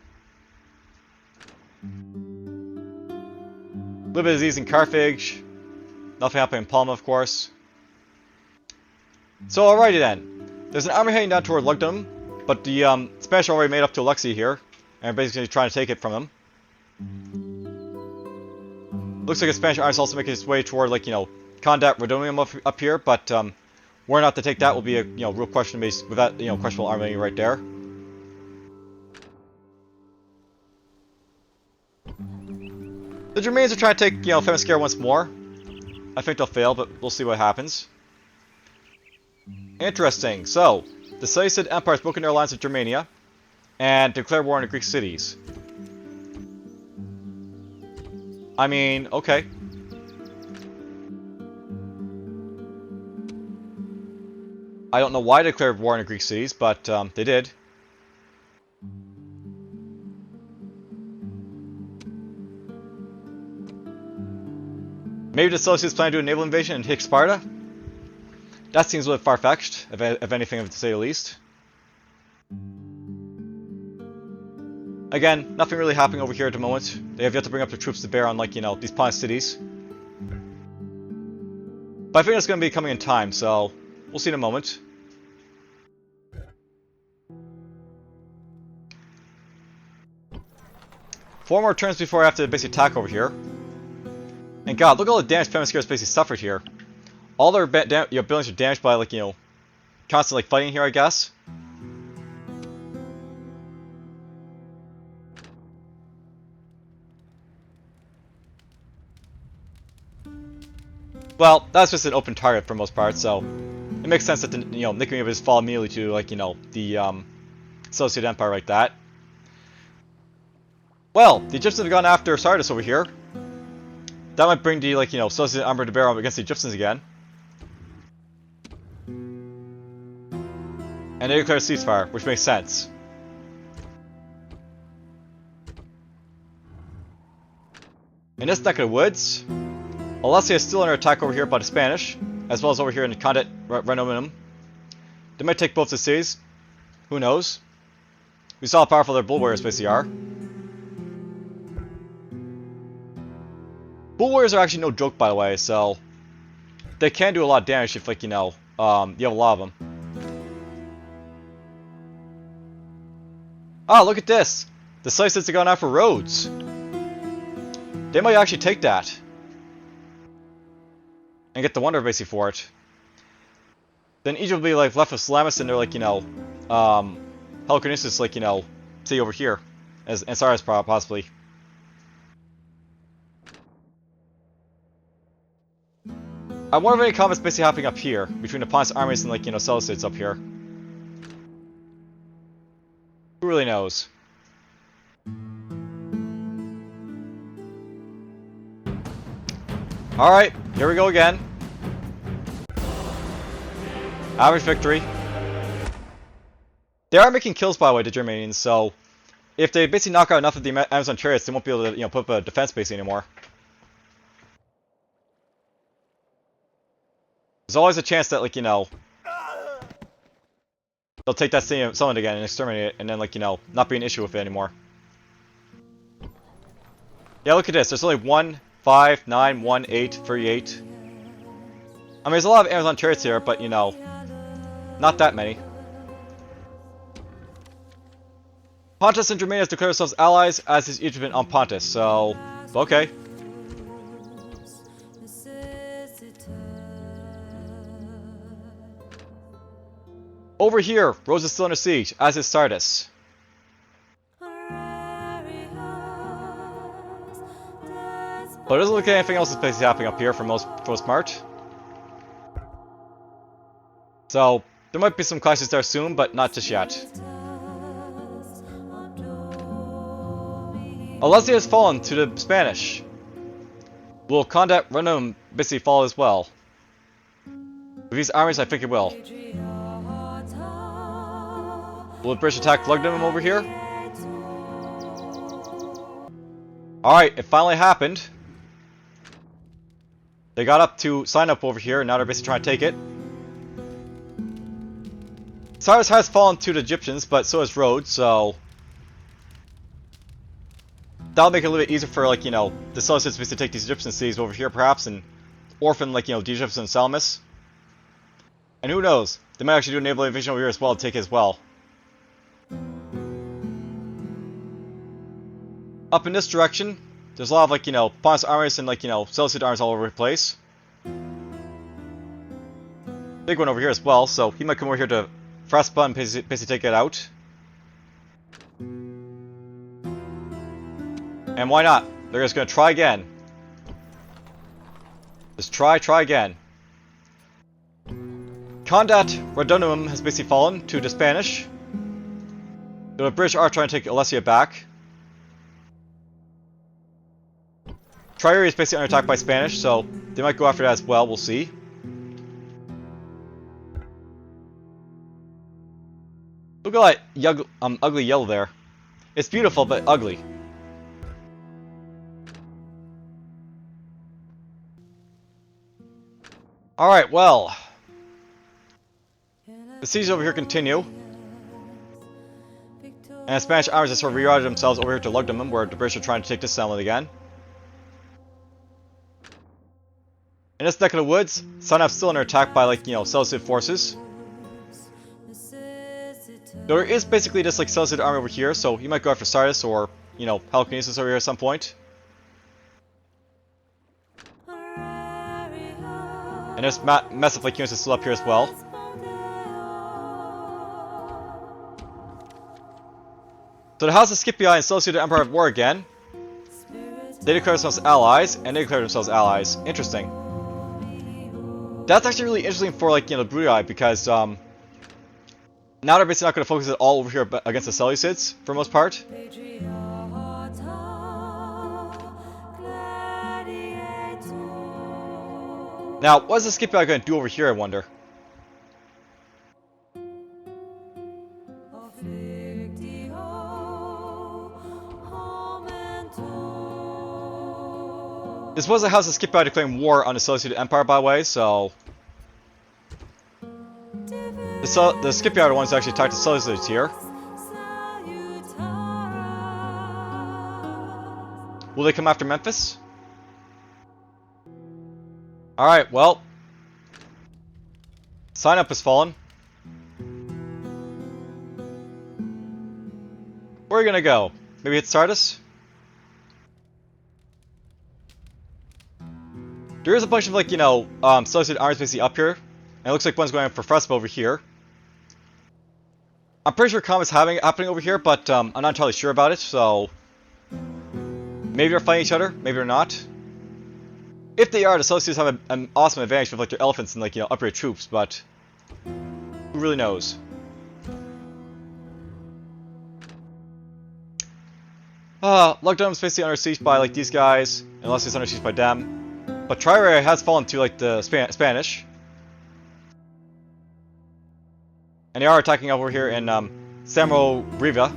Speaker 1: A little bit of disease in Carthage. Nothing happening in Palma, of course. So, alrighty then. There's an army heading down toward Lugdunum, but the Spanish are already made up to Alexia here, and are basically trying to take it from them. Looks like a Spanish army is also making its way toward, like, you know, Condat Rodonium up here, but where not to take that will be a, you know, real question based with that, you know, questionable army right there. The Germans are trying to take, you know, Themyscira once more. I think they'll fail, but we'll see what happens. Interesting. So, the Seleucid Empire has broken their alliance with Germania and declared war on the Greek cities. I mean, okay. I don't know why they declared war on the Greek cities, but they did. Maybe the Seleucids plan to do a naval invasion and take Sparta? That seems a little far-fetched, if anything, to say the least. Again, nothing really happening over here at the moment. They have yet to bring up their troops to bear on, like, you know, these Pontus cities. But I think that's going to be coming in time, so we'll see in a moment. Four more turns before I have to basically attack over here. And god, look at all the damage Themyscira basically suffered here. All their buildings are damaged by, like, you know, constantly like, fighting here, I guess. Well, that's just an open target for most part, so it makes sense that the, you know, Nicomedes would just fall immediately to, like, you know, the Seleucid Empire like that. Well, the Egyptians have gone after Sardis over here. That might bring the, like, you know, Seleucid armor to bear up against the Egyptians again. And they declare a ceasefire, which makes sense. In this neck of the woods, Alessia is still under attack over here by the Spanish, as well as over here in the Condet Renominum. They might take both the cities. Who knows? We saw how powerful their bull warriors basically are. Bull warriors are actually no joke, by the way, so they can do a lot of damage if, like, you know, you have a lot of them. Oh, look at this! The Seleucids are going out for Rhodes. They might actually take that. And get the wonder basically for it. Then Egypt will be like left with Salamis and they're like, you know, Helicarnassus, like, you know, see over here. And Sardis possibly. I wonder if any combat's basically happening up here, between the Pontus armies and, like, you know, Seleucids up here. Who really knows? Alright, here we go again. Average victory. They are making kills, by the way, the Germanians, so if they basically knock out enough of the Amazon chariots, they won't be able to, you know, put up a defense base anymore. There's always a chance that, like, you know, they'll take that summit again and exterminate it, and then, like, you know, not be an issue with it anymore. Yeah, look at this. There's only 1, 5, 9, 1, 8, 38. I mean, there's a lot of Amazon chariots here, but, you know, not that many. Pontus and Germania declare themselves allies, as is Egypt on Pontus, so, okay. Over here, Rhodes is still under siege, as is Sardis. But it doesn't look like anything else is basically happening up here for most part. So, there might be some clashes there soon, but not just yet. Alessia has fallen to the Spanish. Will Condat Renum basically fall as well? With these armies, I think it will. Will the British attack Lugdunum over here? Alright, it finally happened. They got up to sign up over here, and now they're basically trying to take it. Cyrus has fallen to the Egyptians, but so has Rhodes, so that'll make it a little bit easier for, like, you know, the Seleucids to take these Egyptian cities over here, perhaps, and orphan, like, you know, the Egyptians and Salamis. And who knows? They might actually do a naval invasion over here as well to take it as well. Up in this direction, there's a lot of, like, you know, Pontus armies and, like, you know, Seleucid armies all over the place. Big one over here as well, so he might come over here to Fraspa and basically take it out. And why not? They're just going to try again. Just try again. Condat Radonum has basically fallen to the Spanish. The British are trying to take Alessia back. Triaria is basically under attack by Spanish, so they might go after that as well. We'll see. Look at that ugly yellow there. It's beautiful, but ugly. Alright, well. The sieges over here continue. And Spanish armies have sort of rerouted themselves over here to Lugdunum, where the British are trying to take this settlement again. In this neck of the woods, Sinop's still under attack by, like, Seleucid forces. There is basically this, like, Seleucid army over here, so he might go after Sardis or, Peloponnesus over here at some point. And there's massive Lycaones is still up here as well. So the House of Scipii and Seleucid Empire at war again. They declare themselves allies, and they declare themselves allies. Interesting. That's actually really interesting for, like, the Bruttii, because, now they're basically not going to focus it all over here against the Seleucids, for the most part. Now, what is the Scipii going to do over here, I wonder? This was the House of Scipii declaring war on the Seleucid Empire, by the way, so... The Scipii are the ones that actually attacked the Seleucids here. Will they come after Memphis? Alright, well. Sinop has fallen. Where are we gonna go? Maybe hit Sardis? There is a bunch of, like, Seleucid armies basically up here. And it looks like one's going for Phrespa over here. I'm pretty sure combat's happening over here, but I'm not entirely sure about it, so... Maybe they're fighting each other, maybe they're not. If they are, the Seleucids have an awesome advantage with, like, their elephants and, like, upgrade troops, but... Who really knows? Lugdunum's basically under siege by, like, these guys, unless he's under siege by them. But Triaria has fallen to, like, the Spanish. And they are attacking over here in Samrobriva.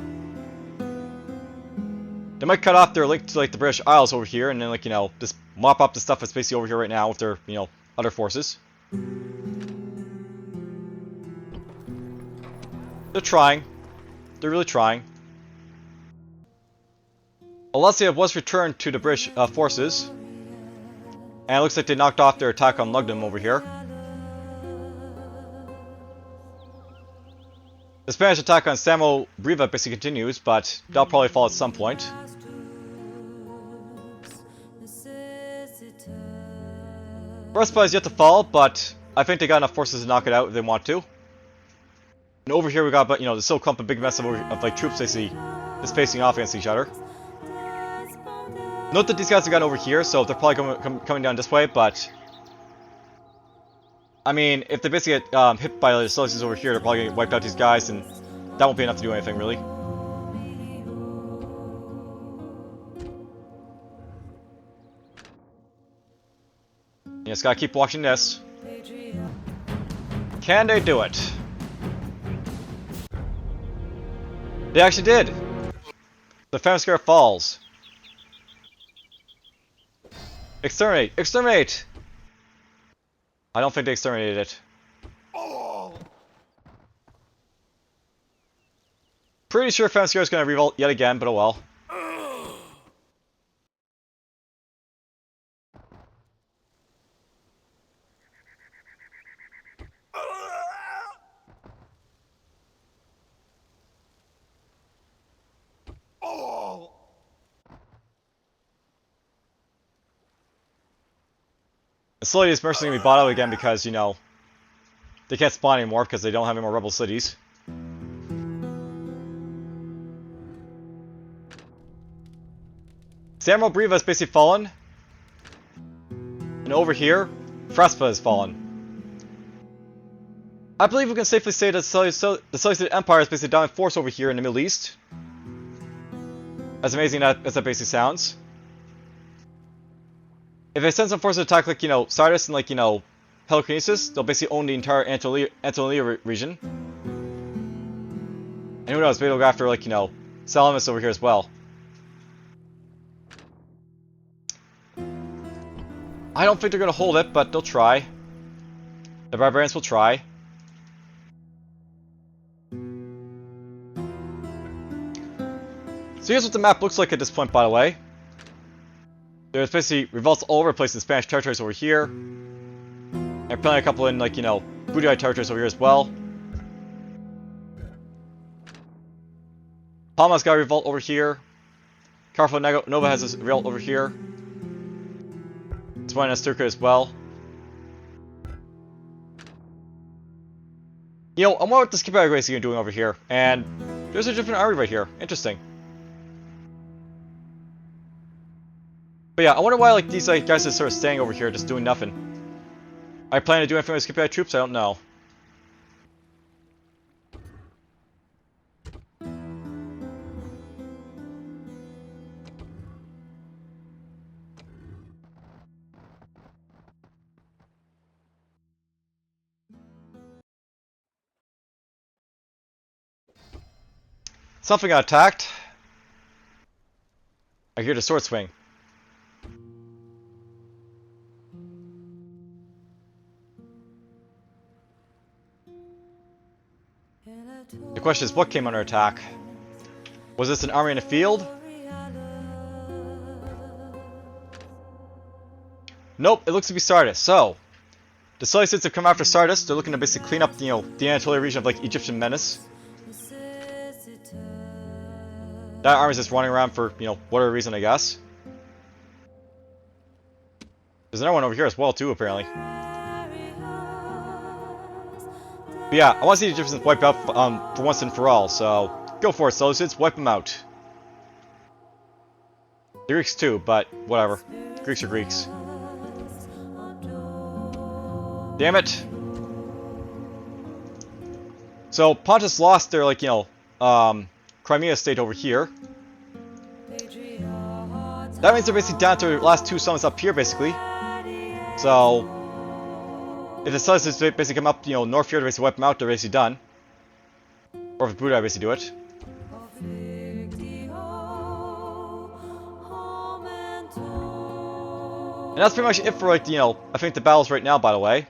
Speaker 1: They might cut off their link to, like, the British Isles over here and then, like, just mop up the stuff that's basically over here right now with their, other forces. They're trying. They're really trying. Alesia was returned to the British forces. And it looks like they knocked off their attack on Lugdunum over here. The Spanish attack on Samrobriva basically continues, but they'll probably fall at some point. Phrespa is yet to fall, but I think they got enough forces to knock it out if they want to. And over here we got, but the still clump, a big mess of like troops basically just facing off against each other. Note that these guys have gotten over here, so they're probably coming down this way, but... I mean, if they basically get hit by the Seleucids over here, they're probably going to wipe out these guys, and that won't be enough to do anything, really. You just gotta keep watching this. Can they do it? They actually did! The Famscar falls. Exterminate! Exterminate! I don't think they exterminated it. Pretty sure Famscar is going to revolt yet again, but oh well. Slowly these mercenaries can be bought out again because, they can't spawn anymore because they don't have any more rebel cities. Samrobriva has basically fallen. And over here, Phrespa has fallen. I believe we can safely say that the Seleucid Empire is basically down in force over here in the Middle East. As amazing as that basically sounds. If it sends some forces to attack, like, you know, Sardis and, like, you know, Peloponnesus, they'll basically own the entire Anatolia region. And who knows, maybe they'll go after, like, you know, Salamis over here as well. I don't think they're going to hold it, but they'll try. The barbarians will try. So here's what the map looks like at this point, by the way. There's basically revolts all over the place in Spanish territories over here. And apparently a couple in, like, you know, Budai territories over here as well. Palma's got a revolt over here. Carfo Nova has a revolt over here. It's one in Asturca as well. You know, I wonder what the Scipio race are doing over here. And there's a different army right here. Interesting. But yeah, I wonder why, like, these, like, guys are sort of staying over here just doing nothing. I plan to do anything with Scipio troops? I don't know. Something got attacked. I hear the sword swing. The question is, what came under attack? Was this an army in the field? Nope, it looks to be Sardis. So, the Seleucids have come after Sardis. They're looking to basically clean up, you know, the Anatolia region of, like, Egyptian menace. That army's just running around for, you know, whatever reason, I guess. There's another one over here as well, too, apparently. But yeah, I want to see the Egyptians wiped out for once and for all, so go for it, Seleucids, wipe them out. The Greeks too, but whatever. Greeks are Greeks. Damn it. So Pontus lost their, like, you know, Crimea state over here. That means they're basically down to their last two summits up here, basically. So if the Seleucids basically come up, you know, north here to basically wipe them out, they're basically done. Or if the Budai basically do it. And that's pretty much it for, like, you know, I think the battles right now, by the way.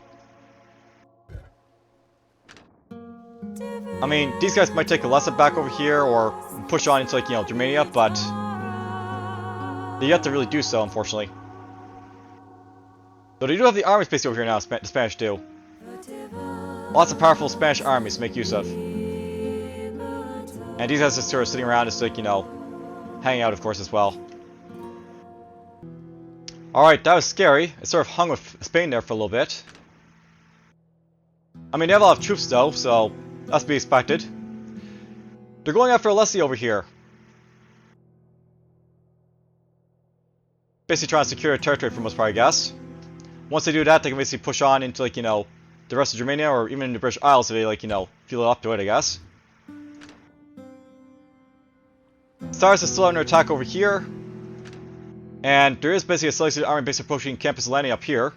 Speaker 1: I mean, these guys might take a lesson back over here or push on into, like, you know, Germania, but they yet to really do so, unfortunately. So they do have the armies basically over here now, the Spanish do. Lots of powerful Spanish armies to make use of. And these guys are sort of sitting around just, like, you know, hanging out, of course, as well. Alright, that was scary. It sort of hung with Spain there for a little bit. I mean, they have a lot of troops, though, so that's to be expected. They're going after Alessi over here. Basically trying to secure a territory from us, probably, I guess. Once they do that, they can basically push on into, like, you know, the rest of Germania, or even the British Isles if they, like, you know, feel up to it, I guess. Sardis is still under attack over here. And there is basically a Seleucid army basically approaching Campus Lani up here.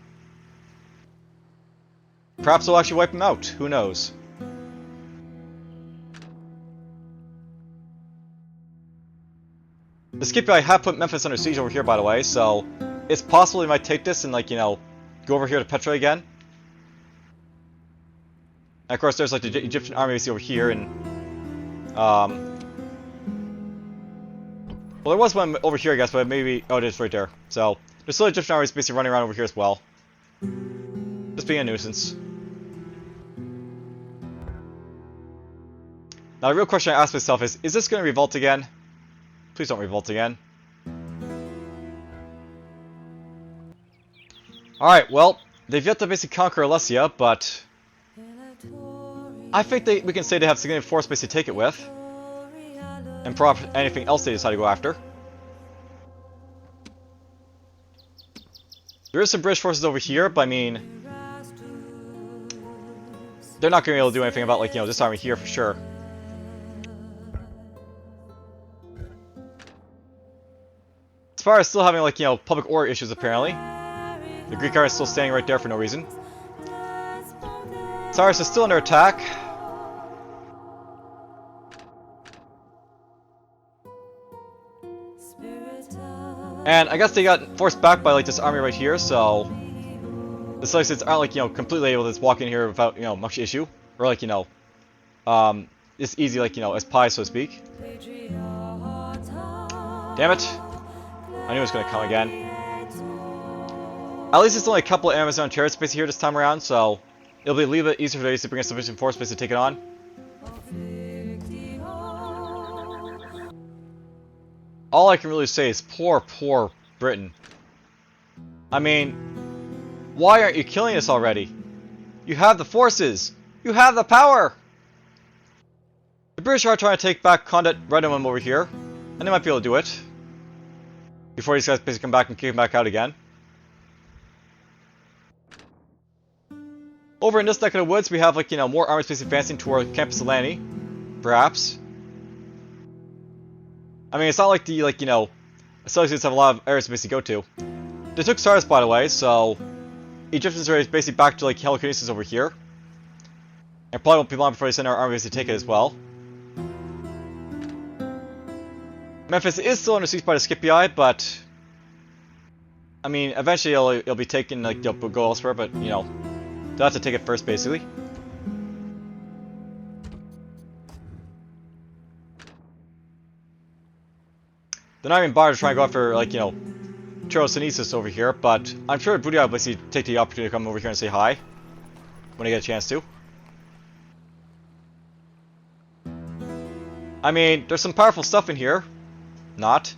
Speaker 1: Perhaps they'll actually wipe them out, who knows. The Scipii have put Memphis under siege over here, by the way, so it's possible they might take this and, like, you know, go over here to Petra again. And of course, there's, like, the Egyptian army over here, and well, there was one over here, I guess, but maybe... Oh, it is right there. So, there's still Egyptian armies basically running around over here as well. Just being a nuisance. Now, the real question I ask myself is this going to revolt again? Please don't revolt again. Alright, well, they've yet to basically conquer Alessia, but I think we can say they have significant force basically to take it with. And perhaps anything else they decide to go after. There is some British forces over here, but I mean, they're not going to be able to do anything about, like, you know, this army here for sure. As far as still having, like, you know, public order issues apparently. The Greek army is still standing right there for no reason. Cyrus is still under attack. And I guess they got forced back by like this army right here, so the Seleucids aren't like, you know, completely able to just walk in here without, you know, much issue. Or like, you know, it's easy like, you know, as pie, so to speak. Damn it. I knew it was going to come again. At least it's only a couple of Amazon chariots basically here this time around, so it'll be a little bit easier for these to bring a sufficient force base to take it on. All I can really say is poor Britain. I mean, why aren't you killing us already? You have the forces! You have the power! The British are trying to take back Condat Redham over here, and they might be able to do it. Before these guys basically come back and kick him back out again. Over in this neck of the woods, we have, like, you know, more armies basically advancing toward Campus Atlanti, perhaps. I mean, it's not like the, like, you know, Seleucids have a lot of areas to basically go to. They took Sardis, by the way, so Egyptians are basically back to, like, Helicarnassus over here. And probably won't be long before they send our armies to take it as well. Memphis is still under siege by the Scipii, but I mean, eventually it'll be taken, like, they'll go elsewhere, but, you know, they'll have to take it first, basically. They're not even bothered to try and go after, like, you know, Chersonnesus over here, but I'm sure Budaya will basically take the opportunity to come over here and say hi when they get a chance to. I mean, there's some powerful stuff in here. Not.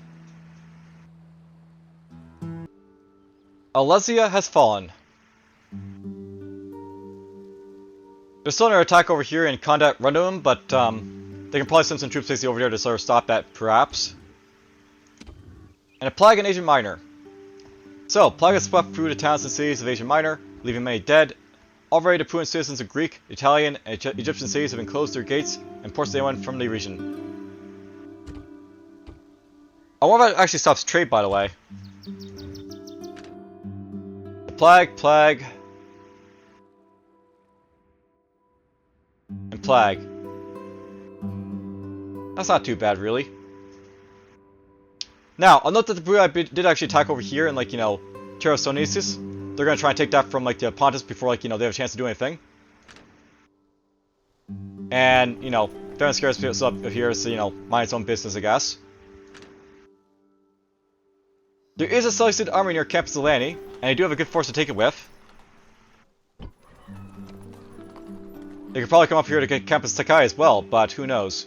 Speaker 1: Alesia has fallen. They're still under attack over here in Condat Redham, but they can probably send some troops basically over there to sort of stop that, perhaps. And a plague in Asia Minor. So, plague has swept through the towns and cities of Asia Minor, leaving many dead. Already the prudent citizens of Greek, Italian, and Egyptian cities have been closed their gates and forced anyone from the region. I wonder if that actually stops trade, by the way. Plague, and plague. That's not too bad, really. Now, I'll note that the Brui did actually attack over here in, like, you know, Chersonnesus. They're gonna try and take that from, like, the Pontus before, like, you know, they have a chance to do anything. And, you know, they're gonna scare us up here, so, you know, mind its own business, I guess. There is a Seleucid army near Campus Atlanti, and they do have a good force to take it with. They could probably come up here to get Campus Takai as well, but who knows.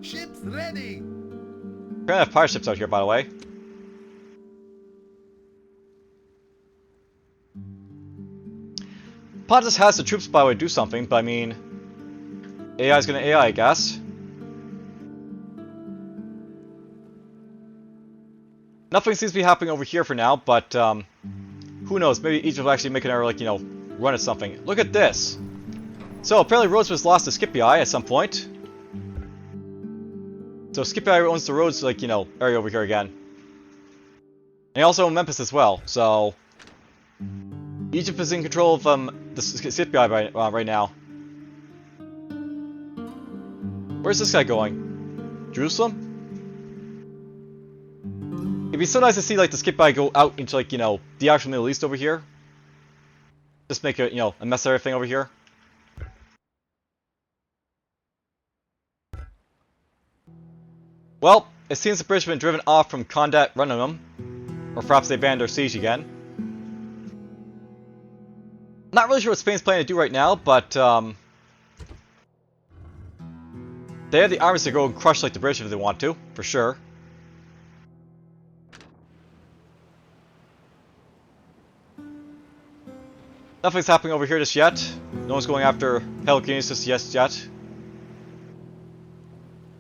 Speaker 2: Ships ready!
Speaker 1: We're gonna have pirate ships out here, by the way. Pontus has the troops, by the way, to do something, but I mean, AI is gonna AI, I guess. Nothing seems to be happening over here for now, but who knows? Maybe Egypt will actually make an error, like, you know, run at something. Look at this! So apparently Rhodes was lost to Scipii at some point. So Scipii owns the Rhodes, like, you know, area over here again. And he also owns Memphis as well, so Egypt is in control of the Scipii right now. Where's this guy going? Jerusalem? It'd be so nice to see, like, the Scipii go out into, like, you know, the actual Middle East over here. Just make a, you know, a mess of everything over here. Well, it seems the British have been driven off from Condat Redham, or perhaps they abandoned their siege again. Not really sure what Spain's planning to do right now, but they have the armies to go and crush, like, the British if they want to, for sure. Nothing's happening over here just yet. No one's going after Helicarnassus just yet.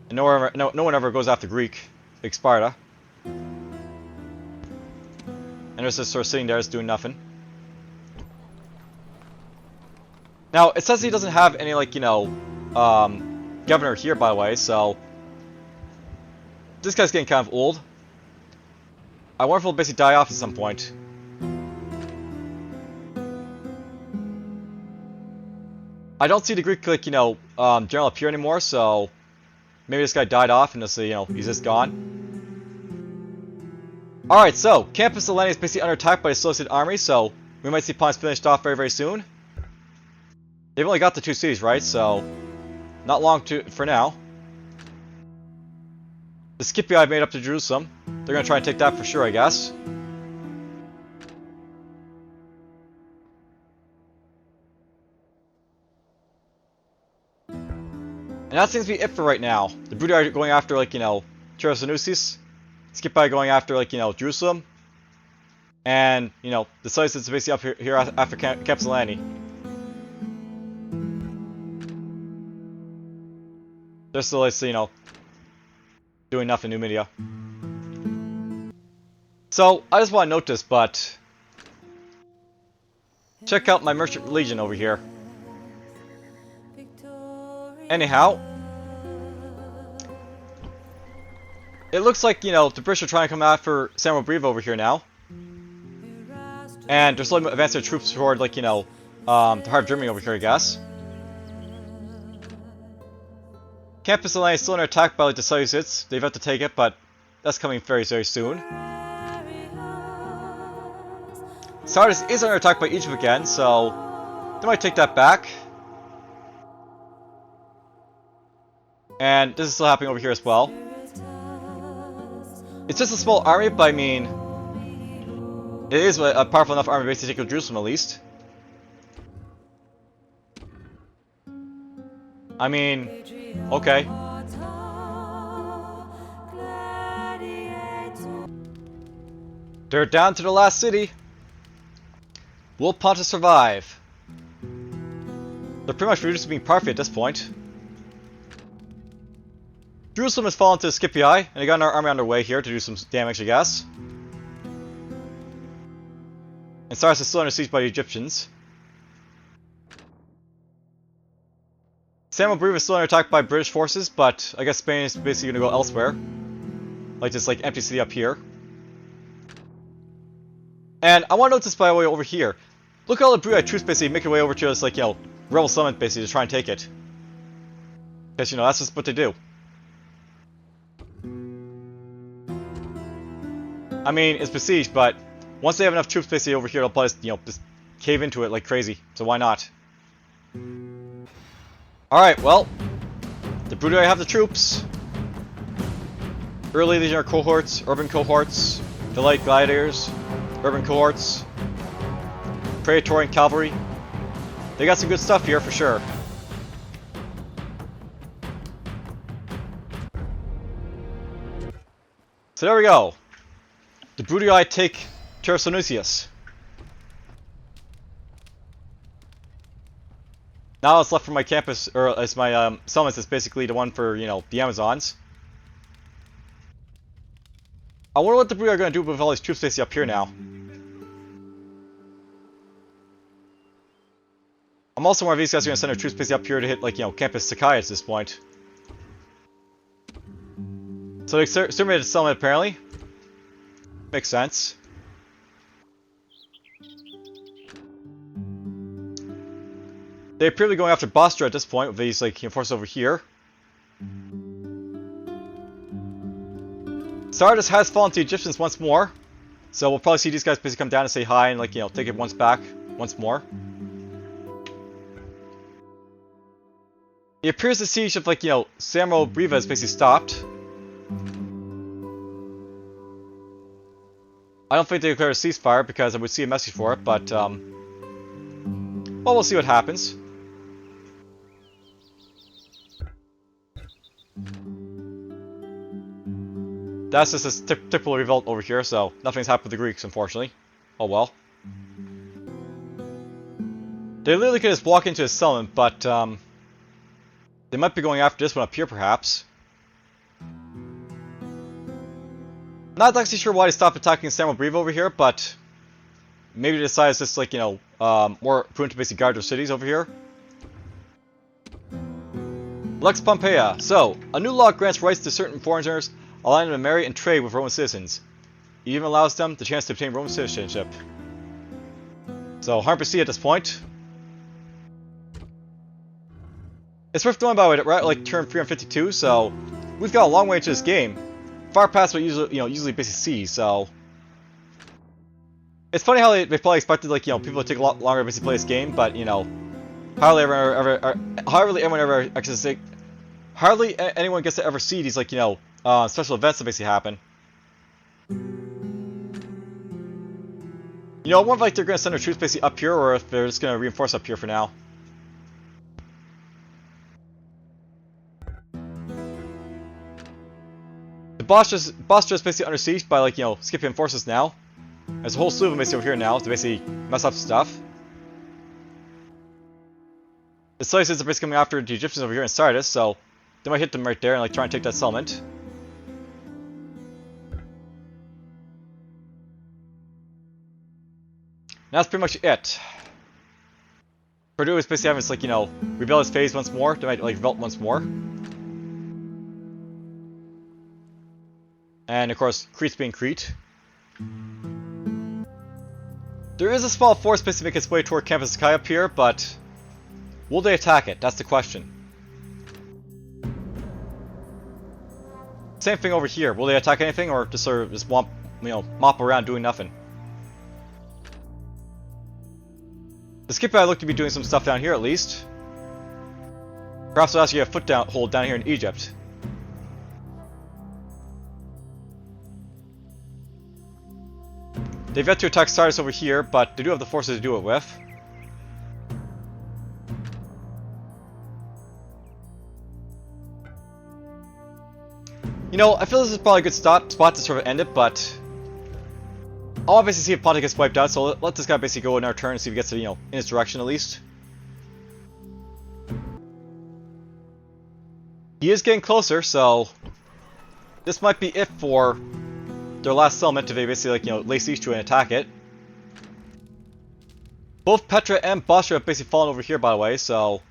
Speaker 1: And no one ever goes after Greek, like Sparta. And they're just sort of sitting there just doing nothing. Now, it says he doesn't have any, like, you know, governor here, by the way, so this guy's getting kind of old. I wonder if he'll basically die off at some point. I don't see the Greek, like, general up here anymore, so maybe this guy died off and just, he's just gone. Alright, so, Campus Eleni is basically under attack by the Seleucid army, so we might see pawns finished off very, very soon. They've only got the 2 cities, right? So, not long for now. The Scipii I've made up to Jerusalem. They're going to try and take that for sure, I guess. And that seems to be it for right now. The Brudi are going after, like, Chersonesus. Scipii going after, like, Jerusalem. And, the Seleucids is basically up here after Campus Eleni. They're still, like, doing nothing in Numidia. So, I just want to note this, but check out my Merchant Legion over here. Anyhow, it looks like, the British are trying to come after Samuel Breve over here now. And they're slowly advancing their troops toward, like, the heart of Germany over here, I guess. Campus Eleni is still under attack by, like, the Seleucids. They've had to take it, but that's coming very, very soon. Sardis is under attack by Egypt again, so they might take that back. And this is still happening over here as well. It's just a small army, but I mean, it is a powerful enough army base to take Jerusalem at least. I mean, okay. They're down to the last city. Will Pontus survive? They're pretty much reduced to being parfait at this point. Jerusalem has fallen to the Scipii, and they got another army on their way here to do some damage, I guess. And Sardis is still under siege by the Egyptians. Samuel Breve is still under attack by British forces, but I guess Spain is basically going to go elsewhere. Like this, like, empty city up here. And I want to note this, by the way, over here. Look at all the Brute troops basically make their way over to this, like, rebel summit basically to try and take it. Because, that's just what they do. I mean, it's besieged, but once they have enough troops basically over here, they'll probably, just cave into it like crazy. So why not? Alright, well, the Brudi have the troops. Early Legionary cohorts, urban cohorts, the light gladiators, urban cohorts, Praetorian cavalry. They got some good stuff here for sure. So there we go. The Brudi take Chersonesus. Now it's left for my campus, or as my summits is basically the one for, the Amazons. I wonder what the Brudi are going to do with all these troops basically up here now. I'm also wondering if these guys are going to send their troops basically up here to hit, like, Campus Sakai at this point. So they exterminated the settlement apparently. Makes sense. They appear to be going after Bostra at this point with these, like, forces over here. Sardis has fallen to the Egyptians once more. So we'll probably see these guys basically come down and say hi and, like, take it once more. It appears the siege of, like, Samuel Breve has basically stopped. I don't think they declared a ceasefire because I would see a message for it, but, well, we'll see what happens. That's just a typical revolt over here, so nothing's happened with the Greeks, unfortunately. Oh well. They literally could just walk into a settlement, but, they might be going after this one up here, perhaps. Not actually sure why they stopped attacking Samuel Breve over here, but maybe they decided it's just, like, more prudent to basically guard their cities over here. Lex Pompeia. So, a new law grants rights to certain foreigners, allowing them to marry and trade with Roman citizens. It even allows them the chance to obtain Roman citizenship. So, 100% at this point. It's worth knowing, by the way, we're at like turn 352, so we've got a long way into this game. Far past what usually basically see, so it's funny how they probably expected like people to take a lot longer to basically play this game, but hardly anyone gets to ever see these like special events that basically happen. I wonder if like they're gonna send their troops basically up here, or if they're just gonna reinforce up here for now. The boss just basically under siege by like Scipion forces now. There's a whole slew of them basically over here now to basically mess up stuff. The Seleucids are basically coming after the Egyptians over here in Sardis, so they might hit them right there and like try and take that settlement. And that's pretty much it. Purdue is basically having this like rebellious phase once more. They might like revolt once more. And of course, Crete's being Crete. There is a small force basically making its way toward Campus Sky up here, but will they attack it? That's the question. Same thing over here. Will they attack anything, or just sort of just mop around doing nothing? The Scipii look to be doing some stuff down here at least. Perhaps they'll actually get a foothold down here in Egypt. They've yet to attack Sardis over here, but they do have the forces to do it with. I feel this is probably a good spot to sort of end it, but I'll obviously see if Pontic gets wiped out, so let this guy basically go in our turn and see if he gets to, in his direction at least. He is getting closer, so this might be it for their last settlement if they basically lay siege to it and attack it. Both Petra and Bosra have basically fallen over here, by the way, so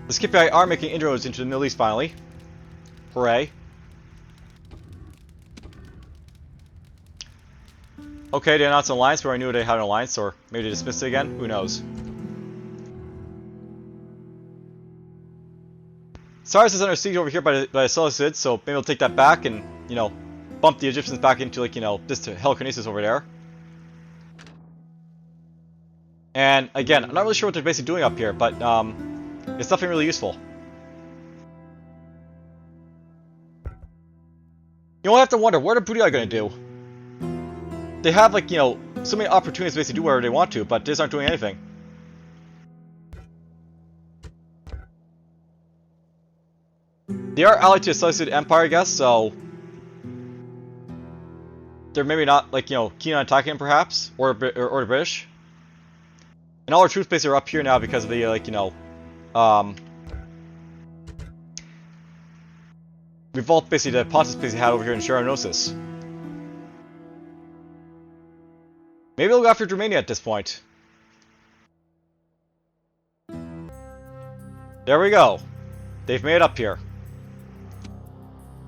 Speaker 1: the Scipii are making inroads into the Middle East finally. Hooray. Okay, they announced an alliance, but I knew they had an alliance, or maybe they dismissed it again. Who knows? Sardis is under siege over here by the Seleucids, so maybe we'll take that back and, bump the Egyptians back into, this Helicarnassus over there. And, again, I'm not really sure what they're basically doing up here, but, it's definitely really useful. I have to wonder, what are Budii going to do? They have, so many opportunities to basically do whatever they want to, but they just aren't doing anything. They are allied to the Seleucid Empire, I guess, so they're maybe not, keen on attacking him, perhaps, or the British. And all our troops basically are up here now because of the, revolt basically that Pontus basically had over here in Sharonosis. Maybe they'll go after Germania at this point. There we go. They've made it up here.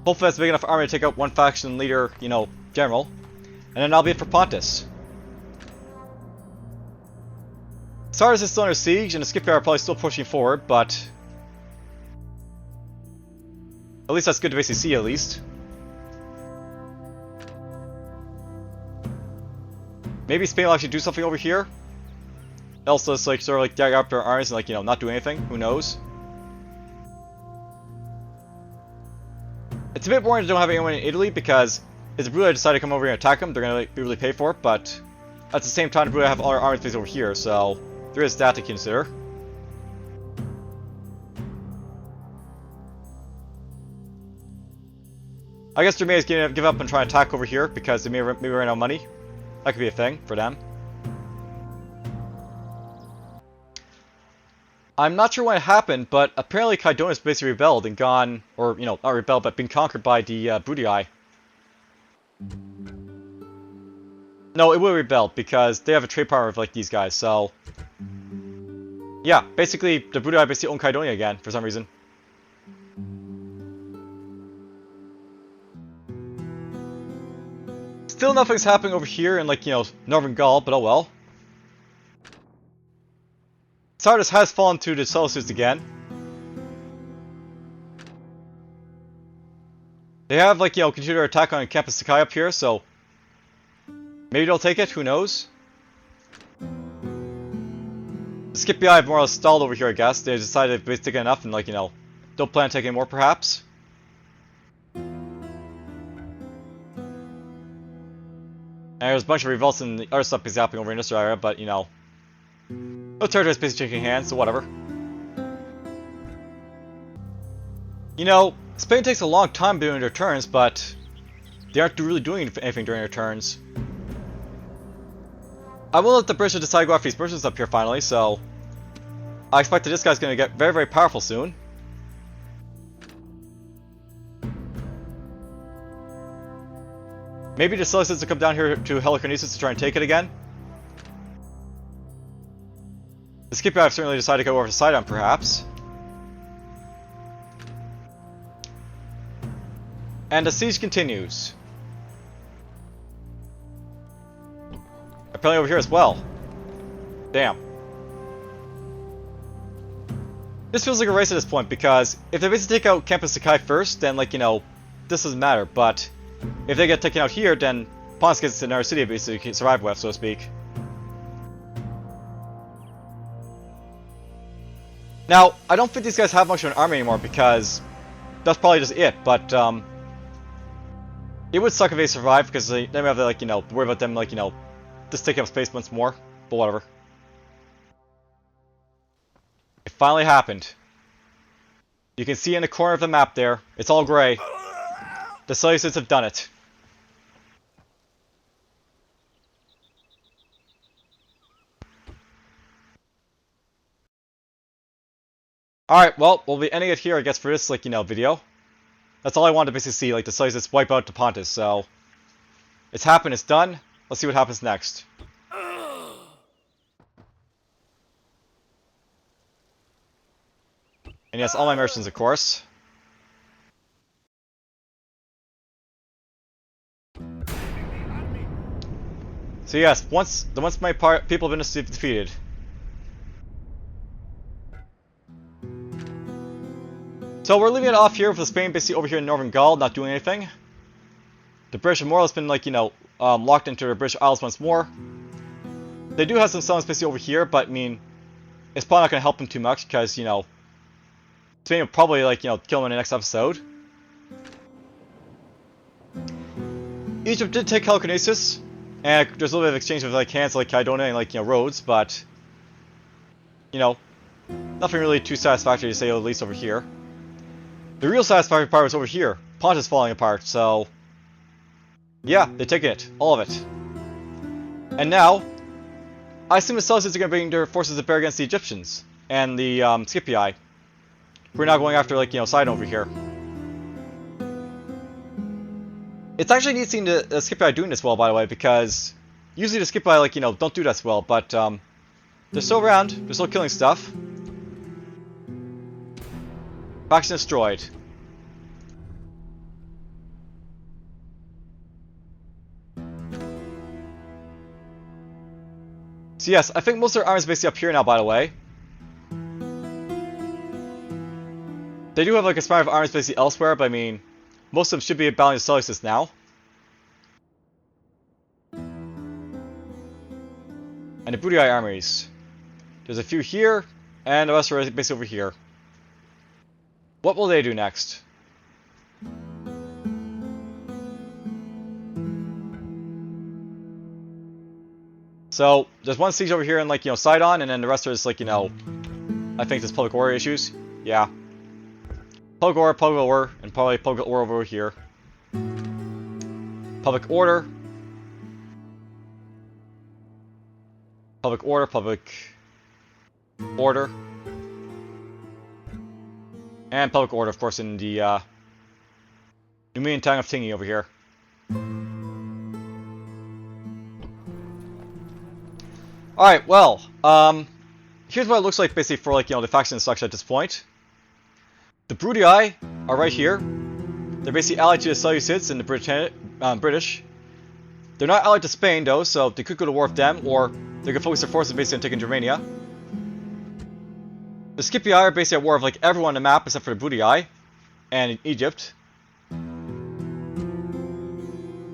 Speaker 1: Hopefully that's a big enough army to take out one faction leader, general. And then that'll be it for Pontus. Sardis is still under siege, and the Scipii are probably still pushing forward, but at least that's good to basically see, at least. Maybe Spain will actually do something over here. Else let's sort of drag up their armies and not do anything. Who knows? It's a bit boring to don't have anyone in Italy because if the Bruli decide to come over here and attack them, they're gonna be really paid for it. But at the same time, the Bruli have all their armies based over here, so there is that to consider. I guess Germania is going to give up and try and attack over here because they may run out of money. That could be a thing for them. I'm not sure when it happened, but apparently Kydonis basically rebelled and gone, or, not rebelled, but been conquered by the Budii. No, it will rebel because they have a trade power with these guys, so yeah, basically the Budii basically own Kydonia again for some reason. Still nothing's happening over here in Northern Gaul, but oh well. Sardis has fallen to the Seleucids again. They have, like, you know, continued their attack on Campus Sakai up here, so maybe they'll take it, who knows? The Scipii have more or less stalled over here, I guess. They decided they've basically enough and, like, you know, don't plan on taking more, perhaps. And there's a bunch of revolts and the other stuff is happening over in this area, but, you know, no territory is basically shaking hands, so whatever. You know, Spain takes a long time doing their turns, but they aren't really doing anything during their turns. I will let the British decide to go after these Persians up here finally, so I expect that this guy's going to get very, very powerful soon. Maybe the Seleucids will come down here to Halicarnassus to try and take it again. The Scipii have certainly decided to go over to Sidon, perhaps. And the siege continues. Apparently over here as well. Damn. This feels like a race at this point, because if they basically take out Campus Sakai first, then, like, you know, this doesn't matter. But if they get taken out here, then Pontus gets another city basically can survive with, so to speak. Now, I don't think these guys have much of an army anymore, because that's probably just it, but, it would suck if they survive, because then we have to, like, you know, worry about them, like, you know, just taking up space once more, but whatever. It finally happened. You can see in the corner of the map there, it's all gray. The Seleucids have done it. Alright, well, we'll be ending it here, I guess, for this, like, you know, video. That's all I wanted to basically see, like, the Seleucids wipe out the Pontus, so it's happened, it's done. Let's see what happens next. And yes, all my merchants, of course. So yes, once my people have been defeated. So we're leaving it off here with Spain basically over here in Northern Gaul, not doing anything. The British have more or less been, like, you know, locked into the British Isles once more. They do have some settlements basically over here, but, I mean, it's probably not going to help them too much, because, you know, Spain will probably, like, you know, kill them in the next episode. Egypt did take Halicarnassus, and there's a little bit of exchange with, like, hands like Kydonia and, like, you know, Rhodes, but, you know, nothing really too satisfactory to say at least over here. The real satisfactory part was over here. Pontus falling apart, so yeah, they're taking it. All of it. And now, I assume the Seleucids are going to bring their forces to bear against the Egyptians and the Scipii. We're now going after, like, you know, Sidon over here. It's actually neat seeing the Scipii doing this well, by the way, because usually the Scipii, like, you know, don't do this well, but they're still around, they're still killing stuff. Faction destroyed. So yes, I think most of their armies are basically up here now, by the way. They do have, like, a smattering of armies basically elsewhere, but I mean, most of them should be battling the Seleucids now. And the Budii armies. There's a few here, and the rest are basically over here. What will they do next? So, there's one siege over here in, like, you know, Sidon, and then the rest is, like, you know, I think there's public order issues. Yeah. Public order, and probably public order over here. Public order. Public order, public order. And public order, of course, in the Numidian town of Tingi over here. Alright, well, here's what it looks like basically for, like, you know, the faction and such at this point. The Brudii are right here. They're basically allied to the Seleucids and the British. They're not allied to Spain, though, so they could go to war with them, or they could focus their forces basically on taking Germania. The Scipii are basically at war with, like, everyone on the map except for the Budii and Egypt.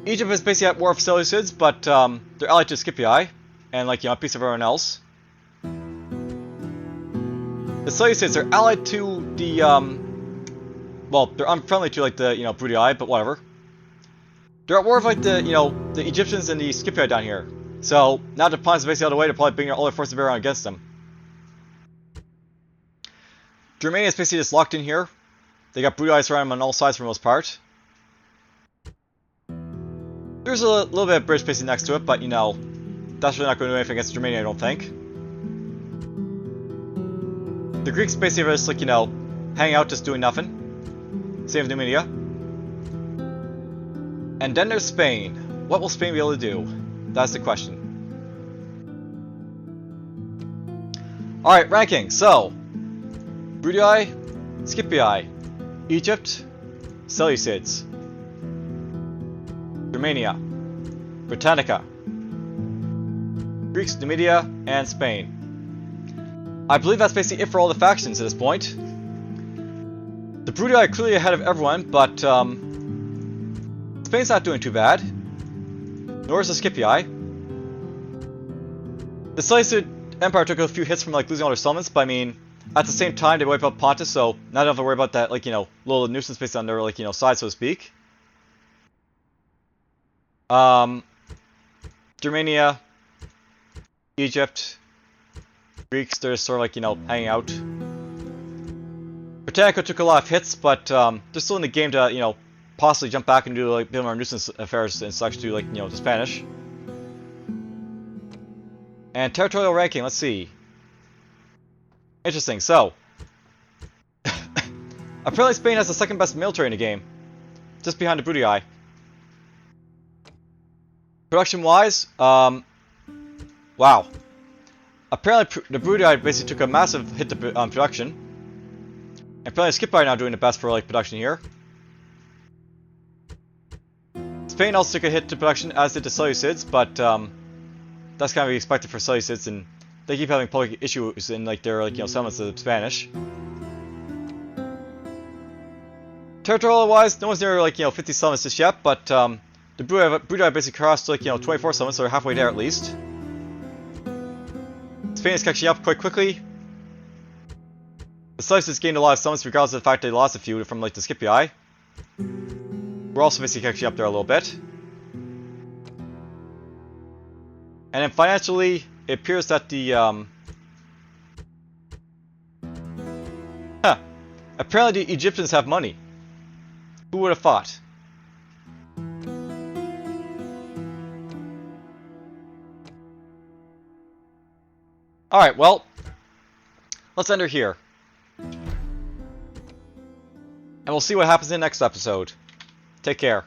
Speaker 1: Egypt is basically at war with Seleucids, but they're allied to Scipii, and like, you know, a piece of everyone else. The Seleucids are allied to the, well, they're unfriendly to, like, the, you know, Bruttii, but whatever. They're at war with, like, the, you know, the Egyptians and the Scipii down here. So, now the plans are basically out of the way to probably bring all their forces of Iran against them. Germania is basically just locked in here. They got Bruttii surrounding them on all sides for the most part. There's a little bit of British basically next to it, but, you know, that's really not going to do anything against Germania, I don't think. The Greeks basically are just, like, you know, hanging out, just doing nothing. Same with Numidia. And then there's Spain. What will Spain be able to do? That's the question. Alright, ranking. So, Bruttii, Scipii, Egypt, Seleucids, Germania, Britannica, Greeks, Numidia, and Spain. I believe that's basically it for all the factions at this point. The Bruttii are clearly ahead of everyone, but Spain's not doing too bad. Nor is the Scipii. The Seleucid Empire took a few hits from like losing all their settlements, but I mean, at the same time they wiped out Pontus, so now they don't have to worry about that, like, you know, little nuisance based on their, like, you know, side, so to speak. Germania, Egypt, Greeks, they're just sort of like, you know, hanging out. Britannica took a lot of hits, but they're still in the game to, you know, possibly jump back and do like a bit more nuisance affairs and such to, like, you know, the Spanish. And territorial ranking, let's see. Interesting, so apparently Spain has the second best military in the game, just behind the Bruttii. Production-wise, wow. Apparently the Bruttii basically took a massive hit to production. And apparently Scipii are now doing the best for, like, production here. Spain also took a hit to production, as did the Seleucids, but that's kind of expected for Seleucids, and they keep having public issues in, like, their, like, you know, settlements of Spanish. Territorial-wise, no one's near, like, you know, 50 settlements just yet, but the Bruttii basically crossed, like, you know, 24 settlements, so they're halfway there at least. Spain is catching up quite quickly. The Seleucids gained a lot of settlements regardless of the fact they lost a few from, like, the Scipii. We're also basically catching up there a little bit. And then financially, it appears that the, apparently the Egyptians have money. Who would have thought? Alright, well, let's end her here. And we'll see what happens in the next episode. Take care.